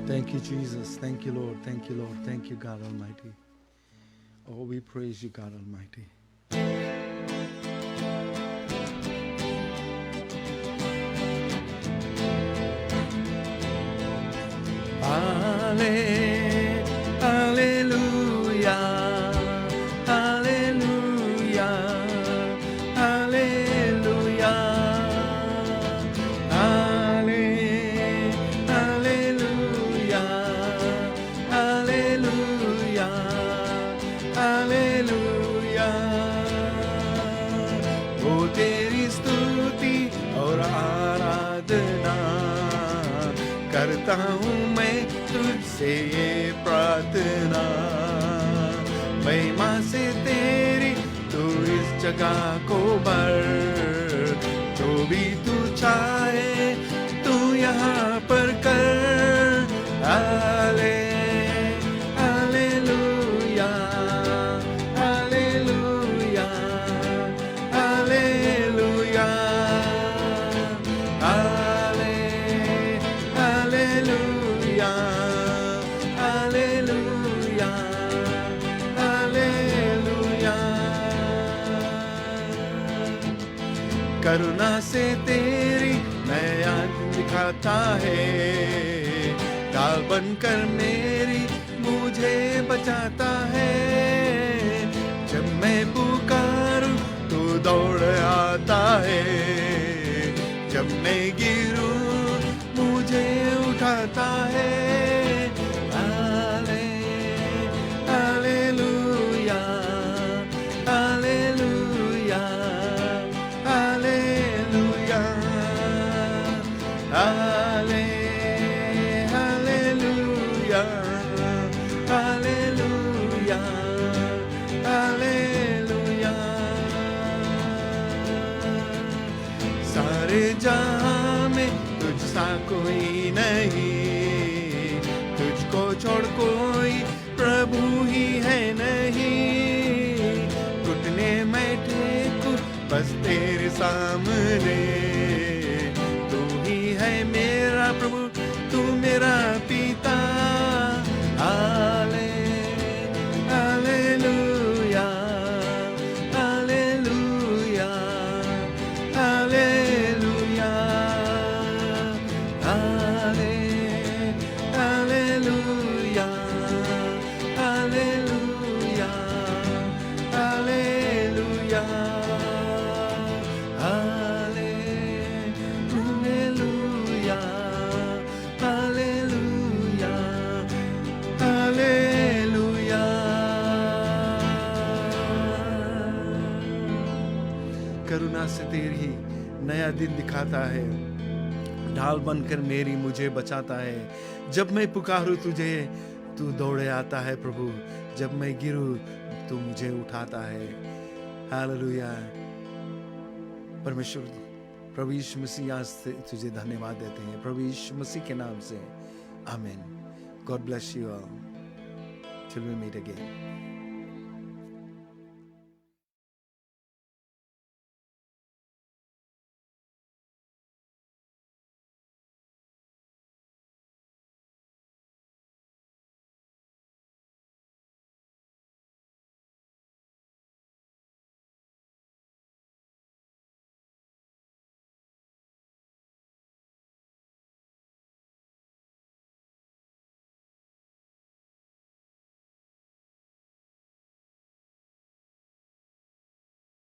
[SPEAKER 1] Thank you, Jesus. Thank you, Lord. Thank you, Lord. Thank you, God Almighty. Oh, we praise you, God Almighty. Hallelujah. Hallelujah. Hallelujah. करता हूँ मैं तुझसे ये प्रार्थना, महिमा से तेरी तू इस जगह को भर, जो भी तू चाहे तू यहाँ पर कर। हाले हालेलुया हालेलुया हालेलुया हाले हालेलुया हालेलुया हालेलुया। करुणा से तेरी नया दिखाता है, ढाल बनकर मेरी मुझे बचाता है। जब मैं पुकारूं तो दौड़ आता है, जब मैं गिरूं मुझे उठाता है। हाले हालेलुया हालेलुया हालेलुया हाले हालेलुया हालेलुया हालेलुया। सारे जहां में तुझ सा कोई नहीं, तुझको छोड़ कोई प्रभु ही है नहीं। घुटने में टेकूं बस तेरे सामने, तू ही है मेरा प्रभु, तू मेरा पिता। हाले हालेलुया हालेलुया हालेलुया हाले हालेलुया हालेलुया हालेलुया हाले हालेलुया हालेलुया हालेलुया। करुणा से तेरी नया दिन दिखाता है, ढाल बनकर मेरी मुझे बचाता है। जब मैं पुकारूं तुझे तू दौड़े आता है प्रभु, जब मैं गिरूं तू मुझे उठाता है। हालेलुया। परमेश्वर प्रभु यीशु मसीह आज से तुझे धन्यवाद देते हैं प्रभु यीशु मसीह के नाम से, आमीन। God bless you all, till we meet again.